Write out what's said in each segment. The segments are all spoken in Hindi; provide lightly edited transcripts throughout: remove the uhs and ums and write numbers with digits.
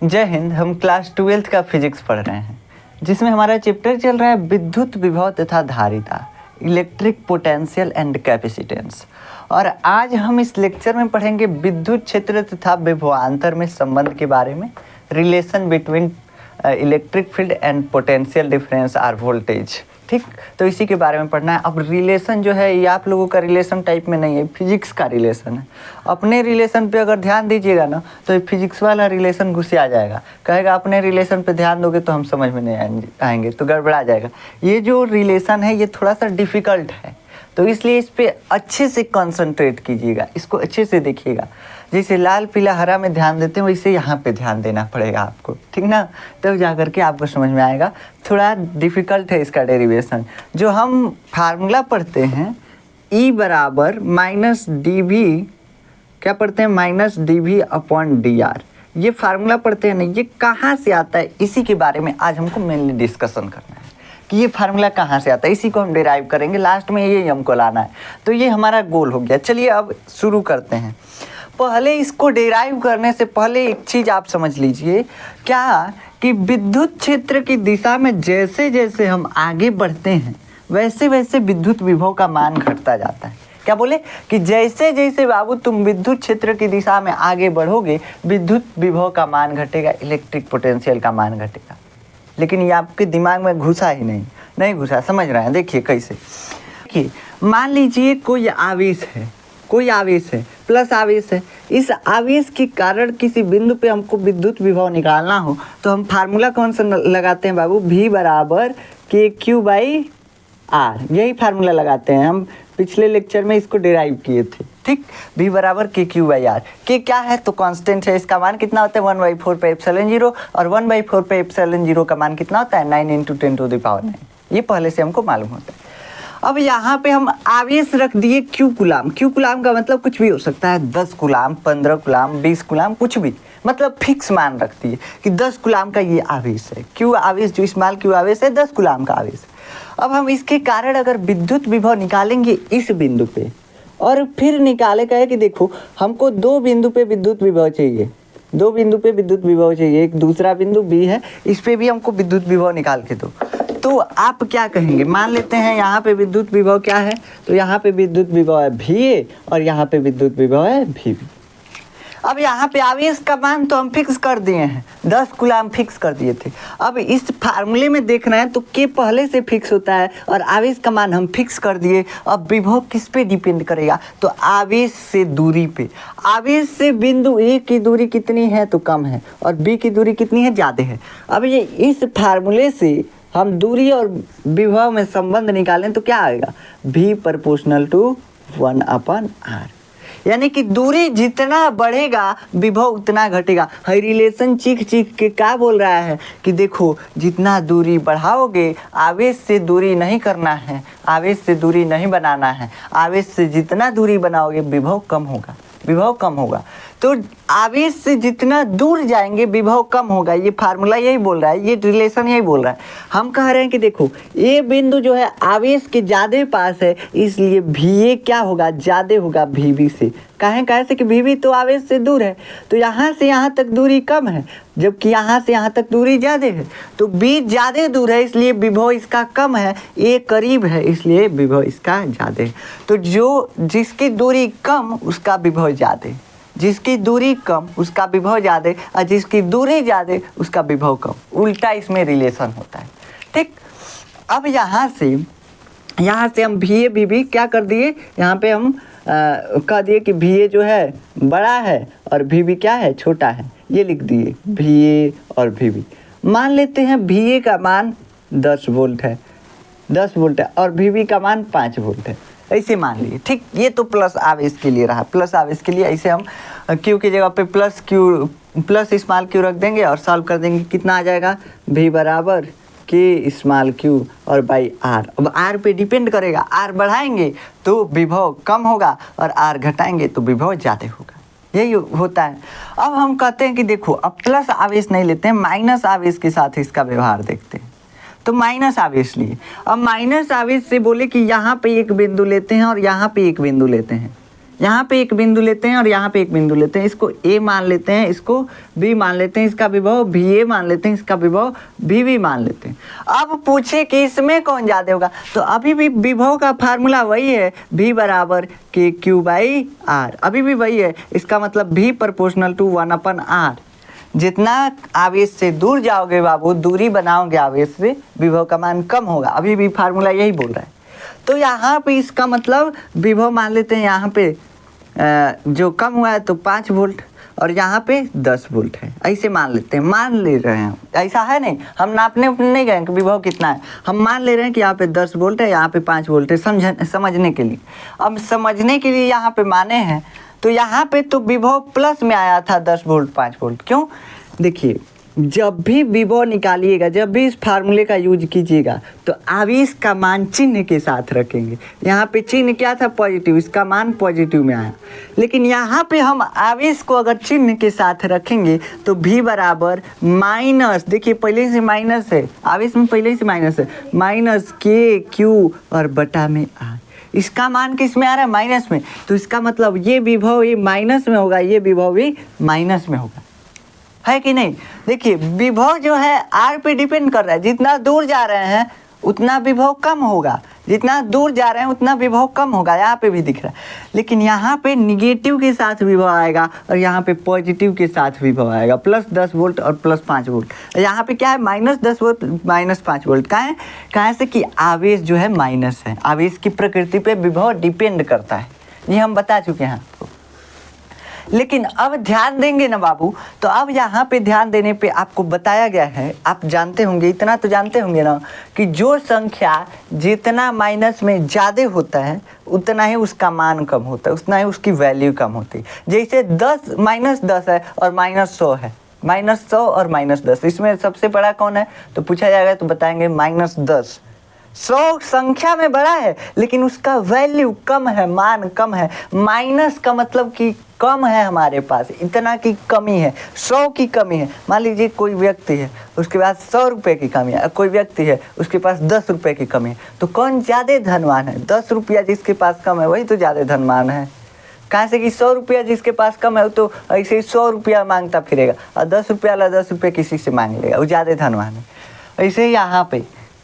जय हिंद। हम क्लास 12th का फिजिक्स पढ़ रहे हैं, जिसमें हमारा चैप्टर चल रहा है विद्युत विभव तथा धारिता, इलेक्ट्रिक पोटेंशियल एंड कैपेसिटेंस। और आज हम इस लेक्चर में पढ़ेंगे विद्युत क्षेत्र तथा विभवांतर में संबंध के बारे में, relation between electric field and potential difference or voltage. ठीक, तो इसी के बारे में पढ़ना है। अब रिलेशन जो है ये आप लोगों का रिलेशन टाइप में नहीं है, फिजिक्स का रिलेशन है। अपने रिलेशन पे अगर ध्यान दीजिएगा ना तो ये फिजिक्स वाला रिलेशन घुसे आ जाएगा, कहेगा अपने रिलेशन पे ध्यान दोगे तो हम समझ में नहीं आएंगे, तो गड़बड़ा जाएगा। ये जो रिलेशन है ये थोड़ा सा डिफ़िकल्ट है, तो इसलिए इस पर अच्छे से कंसंट्रेट कीजिएगा, इसको अच्छे से देखिएगा। जैसे लाल पीला हरा में ध्यान देते हैं वैसे यहाँ पे ध्यान देना पड़ेगा आपको, ठीक ना, तब जा करके आपको समझ में आएगा। थोड़ा डिफ़िकल्ट है इसका डेरिवेशन। जो हम फार्मूला पढ़ते हैं E बराबर माइनस डी वी, क्या पढ़ते हैं, minus D V upon d are, ये फार्मूला पढ़ते हैं ना, ये कहाँ से आता है, इसी के बारे में आज हमको मेनली डिस्कशन करना है कि ये फार्मूला कहाँ से आता है। इसी को हम डिराइव करेंगे, लास्ट में ये हमको लाना है। तो ये हमारा गोल हो गया। चलिए अब शुरू करते हैं। पहले इसको डिराइव करने से पहले एक चीज़ आप समझ लीजिए, क्या कि विद्युत क्षेत्र की दिशा में जैसे जैसे हम आगे बढ़ते हैं वैसे वैसे विद्युत विभव का मान घटता जाता है। क्या बोले कि जैसे जैसे बाबू तुम विद्युत क्षेत्र की दिशा में आगे बढ़ोगे विद्युत विभव का मान घटेगा, इलेक्ट्रिक पोटेंशियल का मान घटेगा। लेकिन ये आपके दिमाग में घुसा ही नहीं घुसा। समझ रहे हैं? देखिए कैसे। देखिए, मान लीजिए कोई आवेश है, प्लस आवेश है। इस आवेश के कारण किसी बिंदु पे हमको विद्युत विभव निकालना हो तो हम फार्मूला कौन सा लगाते हैं बाबू? V बराबर के क्यू बाई आर, यही फार्मूला लगाते हैं। हम पिछले लेक्चर में इसको डिराइव किए थे। ठीक, V बराबर के क्यू बाई आर। के क्या है तो कांस्टेंट है, इसका मान कितना होता है 1/4 पे एप्सिलॉन 0, और 1/4 पे एप्सिलॉन 0 का मान कितना होता है 9 × 10⁹। ये पहले से हमको मालूम होता है। अब यहाँ पे हम आवेश रख दिए क्यू कुलाम। क्यू कुलाम का मतलब कुछ भी हो सकता है, 10 कुलाम, 15 कुलाम, 20 कुलाम, कुछ भी, मतलब फिक्स मान रख दिए कि 10 कुलाम का ये आवेश है। क्यू आवेश जो स्मॉल क्यू आवेश है 10 कुलाम का आवेश। अब हम इसके कारण अगर विद्युत विभव निकालेंगे इस बिंदु पे, और फिर निकाले कहे कि देखो हमको दो बिंदु पे विद्युत विभव चाहिए, दो बिंदु पे विद्युत विभव चाहिए, एक दूसरा बिंदु बी है, इस पे भी हमको विद्युत विभव निकाल के दो। तो आप क्या कहेंगे? मान लेते हैं यहाँ पे विद्युत विभव क्या है, तो यहाँ पे विद्युत विभव है VA और यहाँ पे विद्युत विभव है VB। अब यहाँ पे आवेश का मान तो हम फिक्स कर दिए हैं, 10 कुलाम फिक्स कर दिए थे। अब इस फार्मूले में देखना है तो के पहले से फिक्स होता है और आवेश का मान हम फिक्स कर दिए। अब विभव किस पे डिपेंड करेगा? तो आवेश से दूरी पे। आवेश से बिंदु A की दूरी कितनी है तो कम है, और B की दूरी कितनी है ज़्यादा है। अब ये इस फार्मूले से हम दूरी और विभव में संबंध निकालें तो क्या आएगा? V = 1/r, यानी कि दूरी जितना बढ़ेगा विभव उतना घटेगा। है रिलेशन चीख के क्या बोल रहा है कि देखो जितना दूरी बढ़ाओगे, आवेश से दूरी नहीं करना है, आवेश से दूरी नहीं बनाना है, आवेश से जितना दूरी बनाओगे विभव कम होगा। तो आवेश से जितना दूर जाएंगे विभव कम होगा। ये फार्मूला यही बोल रहा है, ये रिलेशन यही बोल रहा है। हम कह रहे हैं कि देखो ये बिंदु जो है आवेश के ज़्यादा पास है, इसलिए VA क्या होगा? ज़्यादा होगा VB से। कहे से कि VB तो आवेश से दूर है, तो यहाँ से यहाँ तक दूरी कम है, जबकि यहाँ से यहाँ तक दूरी ज़्यादा है। तो B ज़्यादा दूर है इसलिए विभव इसका कम है, A करीब है इसलिए विभव इसका ज़्यादा है। तो जिसकी दूरी कम उसका विभव ज़्यादा, जिसकी दूरी कम उसका विभव ज़्यादा, और जिसकी दूरी ज़्यादा उसका विभव कम। उल्टा इसमें रिलेशन होता है। ठीक, अब यहाँ से हम VA VB क्या कर दिए, यहाँ पे हम कह दिए कि VA जो है बड़ा है और VB क्या है, छोटा है। ये लिख दिए VA और VB। मान लेते हैं VA का मान 10 वोल्ट है और VB का मान 5 वोल्ट है, ऐसे मान लिए। ठीक, ये तो प्लस आवेश के लिए रहा, प्लस आवेश के लिए ऐसे हम Q की जगह पे प्लस स्मॉल q रख देंगे और सॉल्व कर देंगे। कितना आ जाएगा? V बराबर के स्मॉल q और बाई आर। अब आर पे डिपेंड करेगा, आर बढ़ाएंगे तो विभव कम होगा और आर घटाएंगे तो विभव ज़्यादा होगा। यही होता है। अब हम कहते हैं कि देखो अब प्लस आवेश नहीं लेते हैं, माइनस आवेश के साथ इसका व्यवहार देखते हैं। तो माइनस आवेश लिए। अब माइनस आवेश से बोले कि यहाँ पे एक बिंदु लेते हैं और यहाँ पे एक बिंदु लेते हैं, यहाँ पे एक बिंदु लेते हैं और यहाँ पे एक बिंदु लेते हैं, इसको ए मान लेते हैं, इसको बी मान लेते हैं, इसका विभव भी ए मान लेते हैं, इसका विभव भी मान लेते हैं। अब पूछे कि इसमें कौन ज़्यादा होगा, तो अभी भी विभव का फार्मूला वही है, v बराबर के क्यू बाई आर, अभी भी वही है। इसका मतलब v प्रोपोर्शनल टू 1/r। जितना आवेश से दूर जाओगे बाबू, दूरी बनाओगे आवेश से, विभव का मान कम होगा। अभी भी फार्मूला यही बोल रहा है। तो यहाँ पे इसका मतलब विभव मान लेते हैं, यहाँ पे जो कम हुआ है तो 5 वोल्ट और यहाँ पे 10 वोल्ट है, ऐसे मान लेते हैं, मान ले रहे हैं। ऐसा है नहीं, हम नापने नहीं गए कि विभव कितना है, हम मान ले रहे हैं कि यहाँ पे 10 वोल्ट है, यहाँ पे 5 वोल्ट है, समझने के लिए। अब समझने के लिए यहाँ पे माने हैं, तो यहाँ पे तो विभव प्लस में आया था 10 वोल्ट 5 वोल्ट। क्यों? देखिए, जब भी विभव निकालिएगा, जब भी इस फार्मूले का यूज कीजिएगा, तो आवेश का मान चिन्ह के साथ रखेंगे। यहाँ पे चिन्ह क्या था? पॉजिटिव, इसका मान पॉजिटिव में आया। लेकिन यहाँ पे हम आवेश को अगर चिन्ह के साथ रखेंगे तो v बराबर माइनस, देखिए पहले से माइनस है, आवेश में पहले से माइनस है, माइनस के क्यू और बटा में आर। इसका मान किस में आ रहा है? माइनस में। तो इसका मतलब ये विभव ये माइनस में होगा, ये विभव भी माइनस में होगा, है कि नहीं? देखिए, विभव जो है आर पे डिपेंड कर रहा है। जितना दूर जा रहे हैं उतना विभव कम होगा, जितना दूर जा रहे हैं उतना विभव कम होगा, यहाँ पे भी दिख रहा है। लेकिन यहाँ पे निगेटिव के साथ विभव आएगा और यहाँ पे पॉजिटिव के साथ विभव आएगा, प्लस 10 वोल्ट और प्लस 5 वोल्ट। यहाँ पे क्या है? Minus 10 volt minus 5 volt. कहाँ से कि आवेश जो है माइनस है, आवेश की प्रकृति पे विभव डिपेंड करता है, ये हम बता चुके हैं आपको। लेकिन अब ध्यान देंगे ना बाबू, तो अब यहाँ पे ध्यान देने पे आपको बताया गया है, आप जानते होंगे, इतना तो जानते होंगे ना कि जो संख्या जितना माइनस में ज़्यादा होता है उतना ही उसका मान कम होता है, उतना ही उसकी वैल्यू कम होती है। जैसे 10 माइनस 10 है और माइनस 100 है, माइनस 100 और माइनस 10, इसमें सबसे बड़ा कौन है? तो पूछा जाएगा तो बताएंगे माइनस 10। 100 संख्या में बड़ा है लेकिन उसका वैल्यू कम है, मान कम है। माइनस का मतलब कि कम है, हमारे पास इतना की कमी है, 100 की कमी है। मान लीजिए कोई व्यक्ति है, उसके पास 100 रुपये की कमी है, कोई व्यक्ति है उसके पास 10 रुपये की कमी है, तो कौन ज़्यादा धनवान है? 10 रुपया जिसके पास कम है वही तो ज़्यादा धनवान है। कहाँ से कि 100 रुपया जिसके पास कम है वो तो ऐसे ही 100 रुपया मांगता फिरेगा, और 10 रुपया वाला 10 रुपये किसी से मांग लेगा, वो ज़्यादा धनवान है। ऐसे ही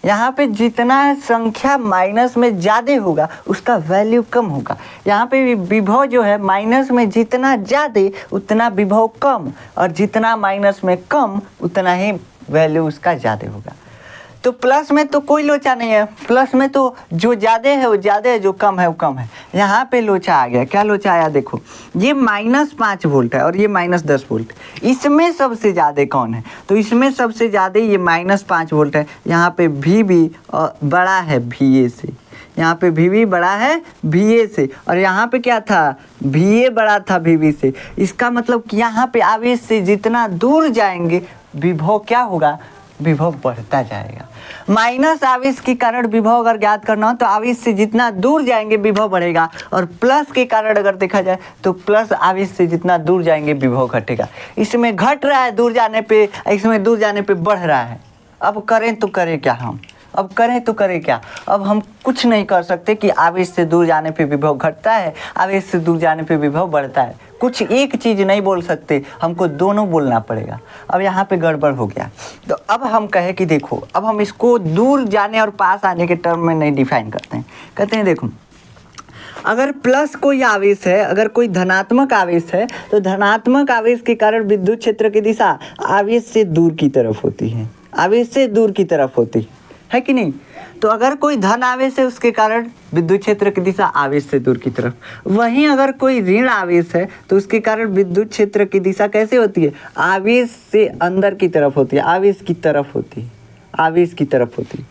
यहाँ पे जितना संख्या माइनस में ज़्यादा होगा उसका वैल्यू कम होगा। यहाँ पे विभव जो है माइनस में जितना ज़्यादा उतना विभव कम, और जितना माइनस में कम उतना ही वैल्यू उसका ज़्यादा होगा। तो प्लस में तो कोई लोचा नहीं है, प्लस में तो जो ज़्यादा है वो ज़्यादा है, जो कम है वो कम है। यहाँ पे लोचा आ गया। क्या लोचा आया? देखो, ये माइनस 5 वोल्ट है और ये माइनस 10 वोल्ट। इसमें सबसे ज़्यादा कौन है? तो इसमें सबसे ज़्यादा ये माइनस 5 वोल्ट है। यहाँ पे वी भी बड़ा है VA से, यहाँ पे VB बड़ा है VA से, और यहाँ पे क्या था? VA बड़ा था VB से। इसका मतलब कि यहाँ पे आवेश से जितना दूर जाएंगे विभव क्या होगा? विभव बढ़ता जाएगा। माइनस आवेश के कारण विभव अगर ज्ञात करना हो तो आवेश से जितना दूर जाएंगे विभव बढ़ेगा, और प्लस के कारण अगर देखा जाए तो प्लस आवेश से जितना दूर जाएंगे विभव घटेगा। इसमें घट रहा है दूर जाने पे, इसमें दूर जाने पे बढ़ रहा है। अब करें तो करें क्या हम? अब करें तो करें क्या? अब हम कुछ नहीं कर सकते कि आवेश से दूर जाने पे विभव घटता है, आवेश से दूर जाने पे विभव बढ़ता है। कुछ एक चीज़ नहीं बोल सकते, हमको दोनों बोलना पड़ेगा। अब यहाँ पे गड़बड़ हो गया। तो अब हम कहें कि देखो, अब हम इसको दूर जाने और पास आने के टर्म में नहीं डिफाइन करते हैं। कहते हैं देखो, अगर प्लस कोई आवेश है, अगर कोई धनात्मक आवेश है, तो धनात्मक आवेश के कारण विद्युत क्षेत्र की दिशा आवेश से दूर की तरफ होती है, आवेश से दूर की तरफ होती है कि नहीं? तो अगर कोई धन आवेश है उसके कारण विद्युत क्षेत्र की दिशा आवेश से दूर की तरफ। वहीं अगर कोई ऋण आवेश है तो उसके कारण विद्युत क्षेत्र की दिशा कैसे होती है? आवेश से अंदर की तरफ होती है, आवेश की तरफ होती है, आवेश की तरफ होती है।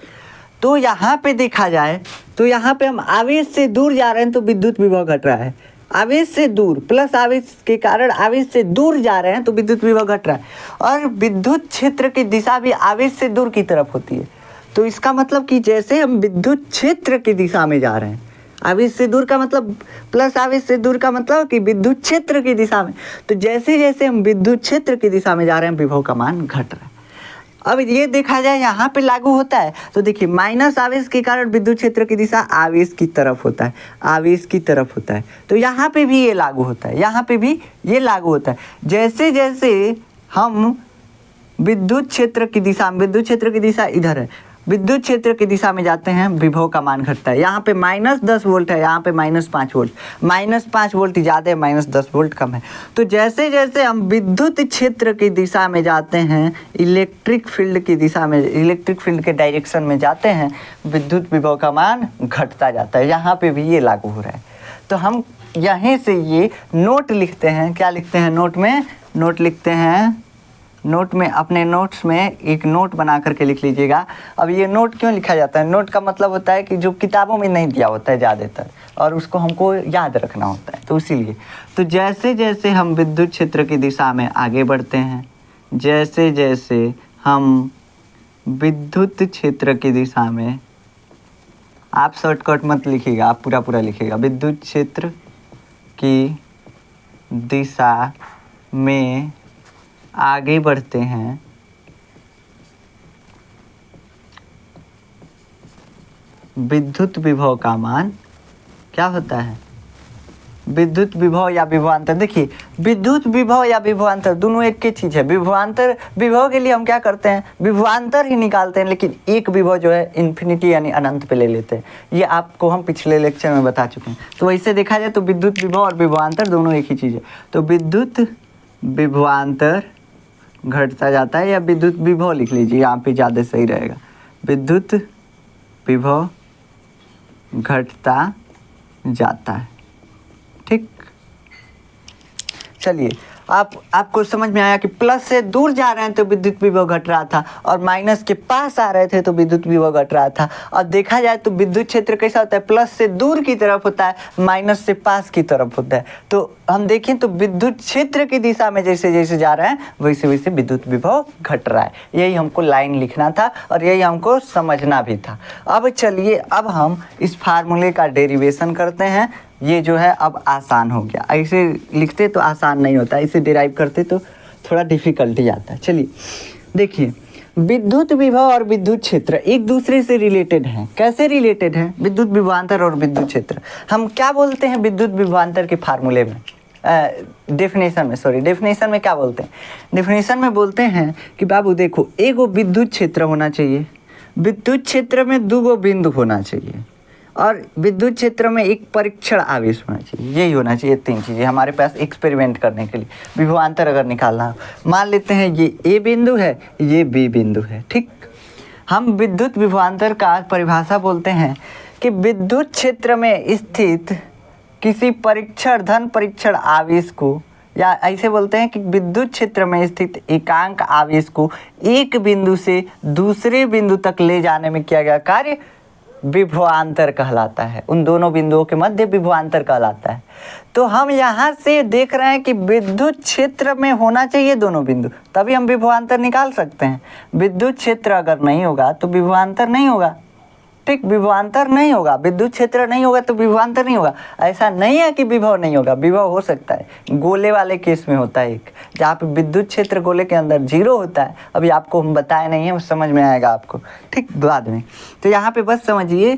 तो यहाँ पे देखा जाए तो यहाँ पे हम आवेश से दूर जा रहे हैं तो विद्युत विभव घट रहा है। आवेश से दूर प्लस आवेश के कारण आवेश से दूर जा रहे हैं तो विद्युत विभव घट रहा है, और विद्युत क्षेत्र की दिशा भी आवेश से दूर की तरफ होती है। तो इसका मतलब कि जैसे हम विद्युत क्षेत्र की दिशा में जा रहे हैं, आवेश से दूर का मतलब प्लस आवेश से दूर का मतलब कि विद्युत क्षेत्र की दिशा में, तो जैसे जैसे हम विद्युत क्षेत्र की दिशा में जा रहे हैं विभव का मान घट रहा है। अब ये देखा जाए यहाँ पे लागू होता है तो देखिए माइनस आवेश के कारण विद्युत क्षेत्र की दिशा आवेश की तरफ होता है, आवेश की तरफ होता है। तो यहाँ पे भी ये लागू होता है, यहाँ पे भी ये लागू होता है। जैसे जैसे हम विद्युत क्षेत्र की दिशा, विद्युत क्षेत्र की दिशा इधर है, विद्युत क्षेत्र की दिशा में जाते हैं विभव का मान घटता है। यहाँ पे -10 वोल्ट है, यहाँ पे -5 वोल्ट, -5 वोल्ट ज़्यादा है, -10 वोल्ट कम है। तो जैसे जैसे हम विद्युत क्षेत्र की दिशा में जाते हैं, इलेक्ट्रिक फील्ड की दिशा में, इलेक्ट्रिक फील्ड के डायरेक्शन में जाते हैं, विद्युत विभव का मान घटता जाता है। यहाँ पे भी ये लागू हो रहा है। तो हम यहीं से ये नोट लिखते हैं, क्या लिखते हैं नोट में? नोट लिखते हैं, नोट में अपने नोट्स में एक नोट बना करके लिख लीजिएगा। अब ये नोट क्यों लिखा जाता है? नोट का मतलब होता है कि जो किताबों में नहीं दिया होता है ज़्यादातर, और उसको हमको याद रखना होता है, तो इसीलिए। तो जैसे जैसे हम विद्युत क्षेत्र की दिशा में आगे बढ़ते हैं, जैसे जैसे हम विद्युत क्षेत्र की दिशा में, आप शॉर्टकट मत लिखिएगा, आप पूरा पूरा लिखिएगा, विद्युत क्षेत्र की दिशा में आगे बढ़ते हैं, विद्युत विभव का मान क्या होता है? विद्युत विभव या विभवांतर। देखिए विद्युत विभव या विभवांतर दोनों एक ही चीज़ है। विभवांतर, विभव के लिए हम क्या करते हैं? विभवांतर ही निकालते हैं, लेकिन एक विभव जो है इन्फिनिटी यानी अनंत पे ले लेते हैं। ये आपको हम पिछले लेक्चर में बता चुके हैं। तो वैसे देखा जाए तो विद्युत विभव और विभवांतर दोनों एक ही चीज़ है। तो विद्युत विभवांतर घटता जाता है, या विद्युत विभव लिख लीजिए, यहाँ पे ज़्यादा सही रहेगा। विद्युत विभव घटता जाता है, ठीक। चलिए आपको समझ में आया कि प्लस से दूर जा रहे हैं तो विद्युत विभव घट रहा था, और माइनस के पास आ रहे थे तो विद्युत विभव घट रहा था। और देखा जाए तो विद्युत क्षेत्र कैसा होता है? प्लस से दूर की तरफ होता है, माइनस से पास की तरफ होता है। तो हम देखें तो विद्युत क्षेत्र की दिशा में जैसे जैसे जा रहे हैं वैसे वैसे विद्युत विभव घट रहा है। यही हमको लाइन लिखना था और यही हमको समझना भी था। अब चलिए, अब हम इस फार्मूले का डेरिवेशन करते हैं। ये जो है अब आसान हो गया, ऐसे लिखते तो आसान नहीं होता, इसे डिराइव करते तो थोड़ा डिफिकल्टी आता है। चलिए देखिए, विद्युत विभव और विद्युत क्षेत्र एक दूसरे से रिलेटेड हैं। कैसे रिलेटेड हैं? विद्युत विभवांतर और विद्युत क्षेत्र। हम क्या बोलते हैं विद्युत विभवांतर के फार्मूले में, डेफिनेशन में, सॉरी डेफिनेशन में क्या बोलते हैं? डेफिनेशन में बोलते हैं कि बाबू देखो, एगो विद्युत क्षेत्र होना चाहिए, विद्युत क्षेत्र में 2 बिंदु होना चाहिए, और विद्युत क्षेत्र में एक परीक्षण आवेश होना चाहिए। यही होना चाहिए 3 चीज़ें हमारे पास एक्सपेरिमेंट करने के लिए। विभवांतर अगर निकालना हो, मान लेते हैं ये ए बिंदु है, ये बी बिंदु है, ठीक। हम विद्युत विभवांतर का परिभाषा बोलते हैं कि विद्युत क्षेत्र में स्थित किसी परीक्षण, धन परीक्षण आवेश को, या ऐसे बोलते हैं कि विद्युत क्षेत्र में स्थित एकांक आवेश को एक बिंदु से दूसरे बिंदु तक ले जाने में किया गया कार्य विभवांतर कहलाता है। उन दोनों बिंदुओं के मध्य विभवांतर कहलाता है। तो हम यहाँ से देख रहे हैं कि विद्युत क्षेत्र में होना चाहिए दोनों बिंदु, तभी हम विभवांतर निकाल सकते हैं। विद्युत क्षेत्र अगर नहीं होगा तो विभवांतर नहीं होगा, ठीक। विभवांतर नहीं होगा, विद्युत क्षेत्र नहीं होगा तो विभवांतर नहीं होगा। ऐसा नहीं है कि विभव नहीं होगा, विभव हो सकता है। गोले वाले केस में होता है एक, जहाँ पे विद्युत क्षेत्र गोले के अंदर 0 होता है। अभी आपको हम बताए नहीं है, समझ में आएगा आपको, ठीक, बाद में। तो यहाँ पे बस समझिए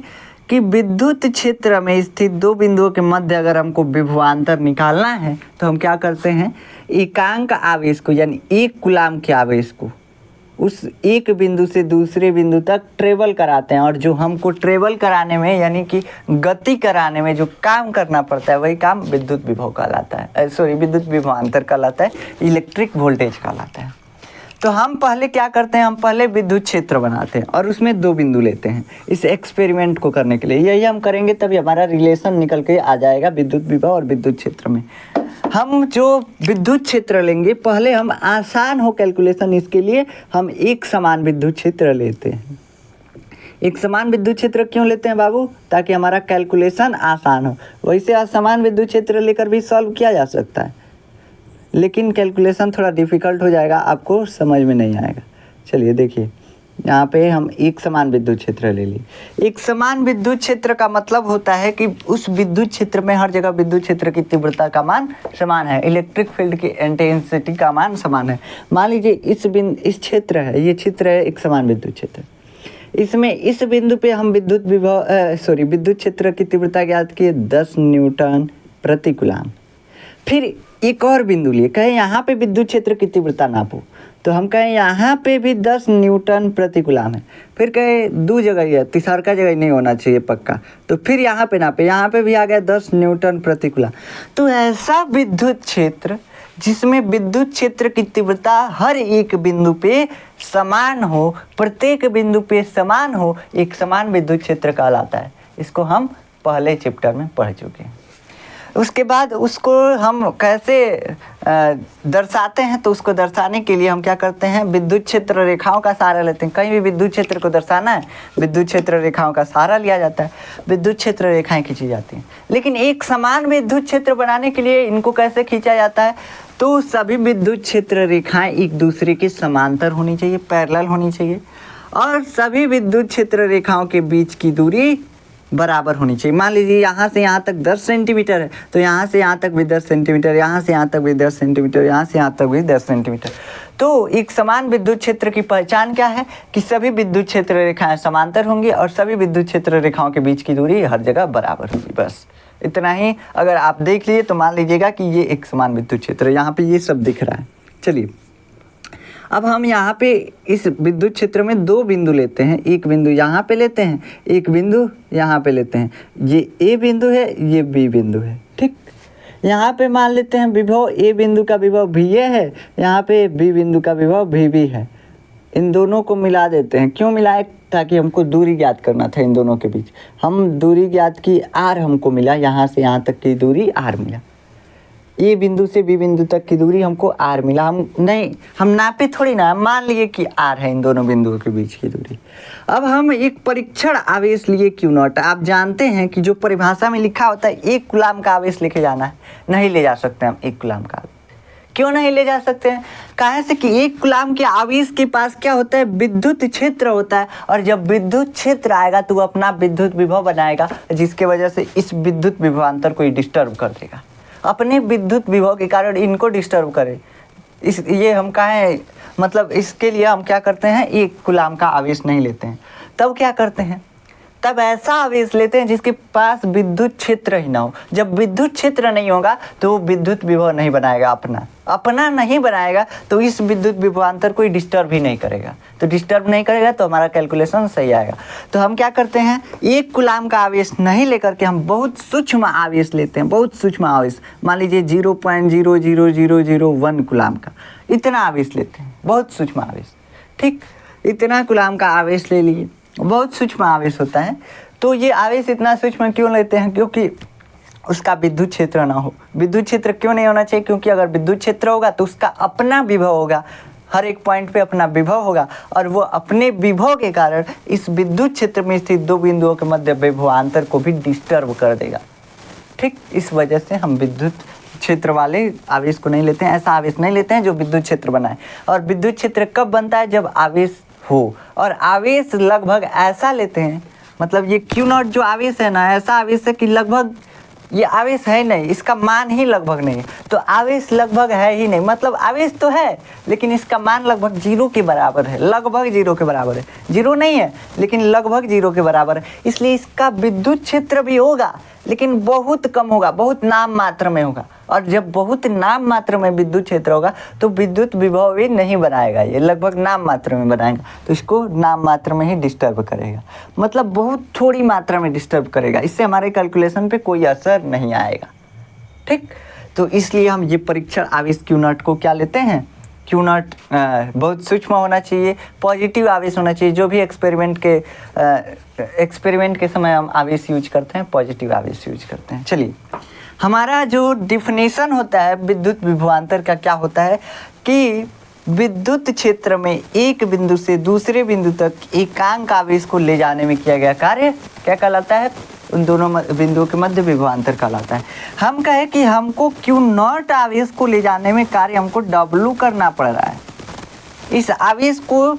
कि विद्युत क्षेत्र में स्थित 2 बिंदुओं के मध्य अगर हमको विभवांतर निकालना है तो हम क्या करते हैं? एकांक आवेश को, यानी 1 कूलाम के आवेश को उस एक बिंदु से दूसरे बिंदु तक ट्रेवल कराते हैं। और जो हमको ट्रेवल कराने में, यानी कि गति कराने में जो काम करना पड़ता है, वही काम विद्युत विभव कहलाता है, सॉरी विद्युत विभवांतर कहलाता है, इलेक्ट्रिक वोल्टेज कहलाता है। तो हम पहले क्या करते हैं? हम पहले विद्युत क्षेत्र बनाते हैं और उसमें 2 बिंदु लेते हैं इस एक्सपेरिमेंट को करने के लिए। यही हम करेंगे, तभी हमारा रिलेशन निकल के आ जाएगा विद्युत विभव और विद्युत क्षेत्र में। हम जो विद्युत क्षेत्र लेंगे, पहले हम आसान हो कैलकुलेशन, इसके लिए हम एक समान विद्युत क्षेत्र लेते हैं। एक समान विद्युत क्षेत्र क्यों लेते हैं बाबू? ताकि हमारा कैलकुलेशन आसान हो। वैसे असमान विद्युत क्षेत्र लेकर भी सॉल्व किया जा सकता है, लेकिन कैलकुलेशन थोड़ा डिफ़िकल्ट हो जाएगा, आपको समझ में नहीं आएगा। चलिए देखिए, यहाँ पे हम एक समान विद्युत क्षेत्र ले लिए। एक समान विद्युत क्षेत्र का मतलब होता है कि उस विद्युत क्षेत्र में हर जगह विद्युत क्षेत्र की तीव्रता का मान समान है, इलेक्ट्रिक फील्ड की इंटेंसिटी का मान समान है। मान लीजिए इस क्षेत्र है, ये क्षेत्र है एक समान विद्युत क्षेत्र। इसमें इस बिंदु पे हम विद्युत क्षेत्र की तीव्रता ज्ञात की 10 न्यूटन प्रति कूलम। फिर एक और बिंदु लिए, कहें यहाँ पे विद्युत क्षेत्र की तीव्रता नापो, तो हम कहें यहाँ पे भी 10 न्यूटन प्रति कूलम है। फिर कहें दो जगह ही है, तीसरा जगह नहीं होना चाहिए पक्का, तो फिर यहाँ पे नापे, यहाँ पे भी आ गया 10 न्यूटन प्रति कूलम। तो ऐसा विद्युत क्षेत्र जिसमें विद्युत क्षेत्र की तीव्रता हर एक बिंदु पे समान हो, प्रत्येक बिंदु पे समान हो, एक समान विद्युत क्षेत्र कहलाता है। इसको हम पहले चैप्टर में पढ़ चुके हैं। उसके बाद उसको हम कैसे दर्शाते हैं, तो उसको दर्शाने के लिए हम क्या करते हैं, विद्युत क्षेत्र रेखाओं का सहारा लेते हैं। कहीं भी विद्युत क्षेत्र को दर्शाना है, विद्युत क्षेत्र रेखाओं का सहारा लिया जाता है, विद्युत क्षेत्र रेखाएं खींची जाती हैं। लेकिन एक समान विद्युत क्षेत्र बनाने के लिए इनको कैसे खींचा जाता है, तो सभी विद्युत क्षेत्र रेखाएं एक दूसरे के समांतर होनी चाहिए, पैरेलल होनी चाहिए, और सभी विद्युत क्षेत्र रेखाओं के बीच की दूरी बराबर होनी चाहिए। मान लीजिए यहाँ से यहाँ तक 10 सेंटीमीटर है, तो यहाँ से यहाँ तक भी 10 सेंटीमीटर, यहाँ से यहाँ तक भी 10 सेंटीमीटर, यहाँ से यहाँ तक भी 10 सेंटीमीटर। तो एक समान विद्युत क्षेत्र की पहचान क्या है कि सभी विद्युत क्षेत्र रेखाएं समांतर होंगी और सभी विद्युत क्षेत्र रेखाओं के बीच की दूरी हर जगह बराबर होगी। बस इतना ही अगर आप देख लिए तो मान लीजिएगा कि ये एक समान विद्युत क्षेत्र है। यहाँ पे ये सब दिख रहा है। चलिए अब हम यहाँ पे इस विद्युत क्षेत्र में दो बिंदु लेते हैं, एक बिंदु यहाँ पे लेते हैं, एक बिंदु यहाँ पे लेते हैं। ये ए बिंदु है, ये बी बिंदु है, ठीक। यहाँ पे मान लेते हैं विभव ए बिंदु का विभव भी ये है, यहाँ पे बी बिंदु का विभव भी है। इन दोनों को मिला देते हैं। क्यों मिलाए, ताकि हमको दूरी ज्ञात करना था इन दोनों के बीच। हम दूरी ज्ञात की, आर हमको मिला, यहाँ से यहाँ तक की दूरी आर मिला। ए बिंदु से बी बिंदु तक की दूरी हमको आर मिला। हम नापे थोड़ी ना, मान लिए कि आर है इन दोनों बिंदुओं के बीच की दूरी। अब हम एक परीक्षण आवेश लिए क्यू नॉट। आप जानते हैं कि जो परिभाषा में लिखा होता है 1 कूलम का आवेश लेके जाना है, नहीं ले जा सकते हम 1 कूलम का। क्यों नहीं ले जा सकते हैं, काहे से कि 1 कूलम के आवेश के पास क्या होता है, विद्युत क्षेत्र होता है, और जब विद्युत क्षेत्र आएगा तो वो अपना विद्युत विभव बनाएगा, जिसके वजह से इस विद्युत विभवांतर को डिस्टर्ब कर देगा। अपने विद्युत विभव के कारण इनको डिस्टर्ब करे, ये हम कहें, मतलब इसके लिए हम क्या करते हैं, 1 कूलम का आवेश नहीं लेते हैं। तब क्या करते हैं, तब ऐसा आवेश लेते हैं जिसके पास विद्युत क्षेत्र ही ना हो। जब विद्युत क्षेत्र नहीं होगा तो वो विद्युत विभव नहीं बनाएगा, अपना नहीं बनाएगा, तो इस विद्युत विभवांतर कोई डिस्टर्ब ही नहीं करेगा। तो डिस्टर्ब नहीं करेगा तो हमारा कैलकुलेशन सही आएगा। तो हम क्या करते हैं, 1 कूलम का आवेश नहीं लेकर के हम बहुत सूक्ष्म आवेश लेते हैं, बहुत सूक्ष्म आवेश। मान लीजिए 0.00001 कूलम का, इतना आवेश लेते हैं, बहुत सूक्ष्म आवेश, ठीक। इतना कूलम का आवेश ले लिए, बहुत सूक्ष्म आवेश होता है। तो ये आवेश इतना सूक्ष्म क्यों लेते हैं, क्योंकि उसका विद्युत क्षेत्र ना हो। विद्युत क्षेत्र क्यों नहीं होना चाहिए, क्योंकि अगर विद्युत क्षेत्र होगा तो उसका अपना विभव होगा, हर एक पॉइंट पे अपना विभव होगा, और वो अपने विभव के कारण इस विद्युत क्षेत्र में स्थित दो बिंदुओं के मध्य विभवांतर को भी डिस्टर्ब कर देगा, ठीक। इस वजह से हम विद्युत क्षेत्र वाले आवेश को नहीं लेते हैं, ऐसा आवेश नहीं लेते हैं जो विद्युत क्षेत्र बनाए। और विद्युत क्षेत्र कब बनता है, जब आवेश हो, और आवेश लगभग ऐसा लेते हैं, मतलब ये क्यू नॉट जो आवेश है ना, ऐसा आवेश है कि लगभग ये आवेश है नहीं, इसका मान ही लगभग नहीं है। तो आवेश लगभग है ही नहीं, मतलब आवेश तो है लेकिन इसका मान लगभग 0 के बराबर है, लगभग 0 के बराबर है। 0 नहीं है लेकिन लगभग 0 के बराबर है, इसलिए इसका विद्युत क्षेत्र भी होगा लेकिन बहुत कम होगा, बहुत नाम मात्र में होगा। और जब बहुत नाम मात्र में विद्युत क्षेत्र होगा तो विद्युत विभव भी नहीं बनाएगा, ये लगभग नाम मात्र में बनाएगा, तो इसको नाम मात्र में ही डिस्टर्ब करेगा, मतलब बहुत थोड़ी मात्रा में डिस्टर्ब करेगा। इससे हमारे कैलकुलेशन पे कोई असर नहीं आएगा, ठीक। तो इसलिए हम ये परीक्षण आवेश क्यू नॉट को क्या लेते हैं, क्यू नॉट बहुत सूक्ष्म होना चाहिए, पॉजिटिव आवेश होना चाहिए। जो भी एक्सपेरिमेंट के समय हम आवेश यूज करते हैं, पॉजिटिव आवेश यूज करते हैं। चलिए, हमारा जो डिफिनेशन होता है विद्युत विभवांतर का क्या होता है कि विद्युत क्षेत्र में एक बिंदु से दूसरे बिंदु तक एकांक आवेश को ले जाने में किया गया कार्य क्या कहलाता है, उन दोनों बिंदुओं के मध्य विभवांतर कहलाता है। हम कहें कि हमको क्यू नॉट आवेश को ले जाने में कार्य हमको W करना पड़ रहा है। इस आवेश को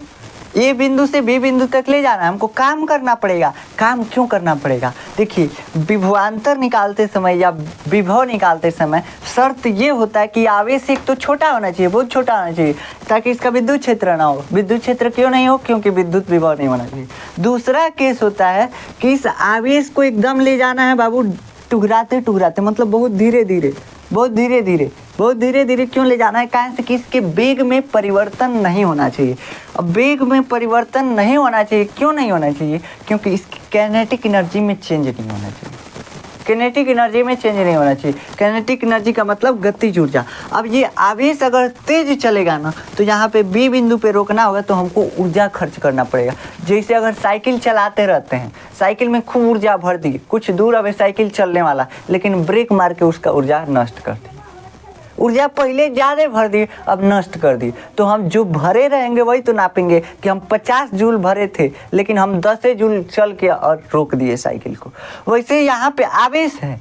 ए बिंदु से बी बिंदु तक ले जाना है, हमको काम करना पड़ेगा। काम क्यों करना पड़ेगा? देखिए, विभवांतर निकालते समय या विभव निकालते समय शर्त ये होता है कि आवेश एक तो छोटा होना चाहिए, बहुत छोटा होना चाहिए, ताकि इसका विद्युत क्षेत्र ना हो। विद्युत क्षेत्र क्यों नहीं हो? क्योंकि विद्युत विभव नहीं होना चाहिए। दूसरा केस होता है कि इस आवेश को एकदम ले जाना है बाबू, टुकराते टुकराते, मतलब बहुत धीरे धीरे, बहुत धीरे धीरे, बहुत धीरे धीरे क्यों ले जाना है? कारण से कि इसके वेग में परिवर्तन नहीं होना चाहिए। अब वेग में परिवर्तन नहीं होना चाहिए, क्यों नहीं होना चाहिए? क्योंकि इसकी काइनेटिक एनर्जी में चेंज नहीं होना चाहिए। काइनेटिक एनर्जी में चेंज नहीं होना चाहिए। काइनेटिक एनर्जी का मतलब गतिज ऊर्जा। अब ये आवेश अगर तेज चलेगा ना, तो यहाँ पे बी बिंदु पे रोकना होगा, तो हमको ऊर्जा खर्च करना पड़ेगा। जैसे अगर साइकिल चलाते रहते हैं, साइकिल में खूब ऊर्जा भर दी, कुछ दूर अब साइकिल चलने वाला, लेकिन ब्रेक मार के उसका ऊर्जा नष्ट कर दी। ऊर्जा पहले ज़्यादा भर दी, अब नष्ट कर दी, तो हम जो भरे रहेंगे वही तो नापेंगे कि हम 50 जूल भरे थे, लेकिन हम 10 जूल चल के और रोक दिए साइकिल को। वैसे यहाँ पे आवेश है,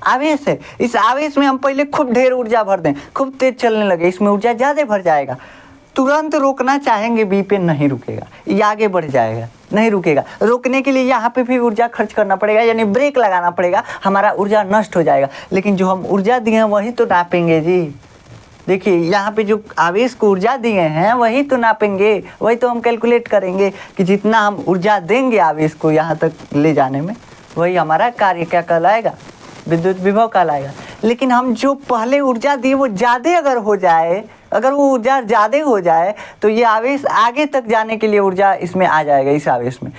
आवेश है। इस आवेश में हम पहले खूब ढेर ऊर्जा भर दें, खूब तेज चलने लगे, इसमें ऊर्जा ज़्यादा भर जाएगा। तुरंत रोकना चाहेंगे बी पे, नहीं रुकेगा, ये आगे बढ़ जाएगा, नहीं रुकेगा। रोकने के लिए यहाँ पे भी ऊर्जा खर्च करना पड़ेगा, यानी ब्रेक लगाना पड़ेगा, हमारा ऊर्जा नष्ट हो जाएगा। लेकिन जो हम ऊर्जा दिए हैं वही तो नापेंगे जी। देखिए, यहाँ पे जो आवेश को ऊर्जा दिए हैं वही तो नापेंगे, वही तो हम कैलकुलेट करेंगे कि जितना हम ऊर्जा देंगे आवेश को यहाँ तक ले जाने में, वही हमारा कार्य क्या कहलाएगा? विद्युत विभव कहलाएगा। लेकिन हम जो पहले ऊर्जा दिए वो ज़्यादा अगर हो जाए, अगर वो ऊर्जा ज़्यादा हो जाए, तो ये आवेश आगे तक जाने के लिए ऊर्जा इसमें आ जाएगा, इस आवेश में।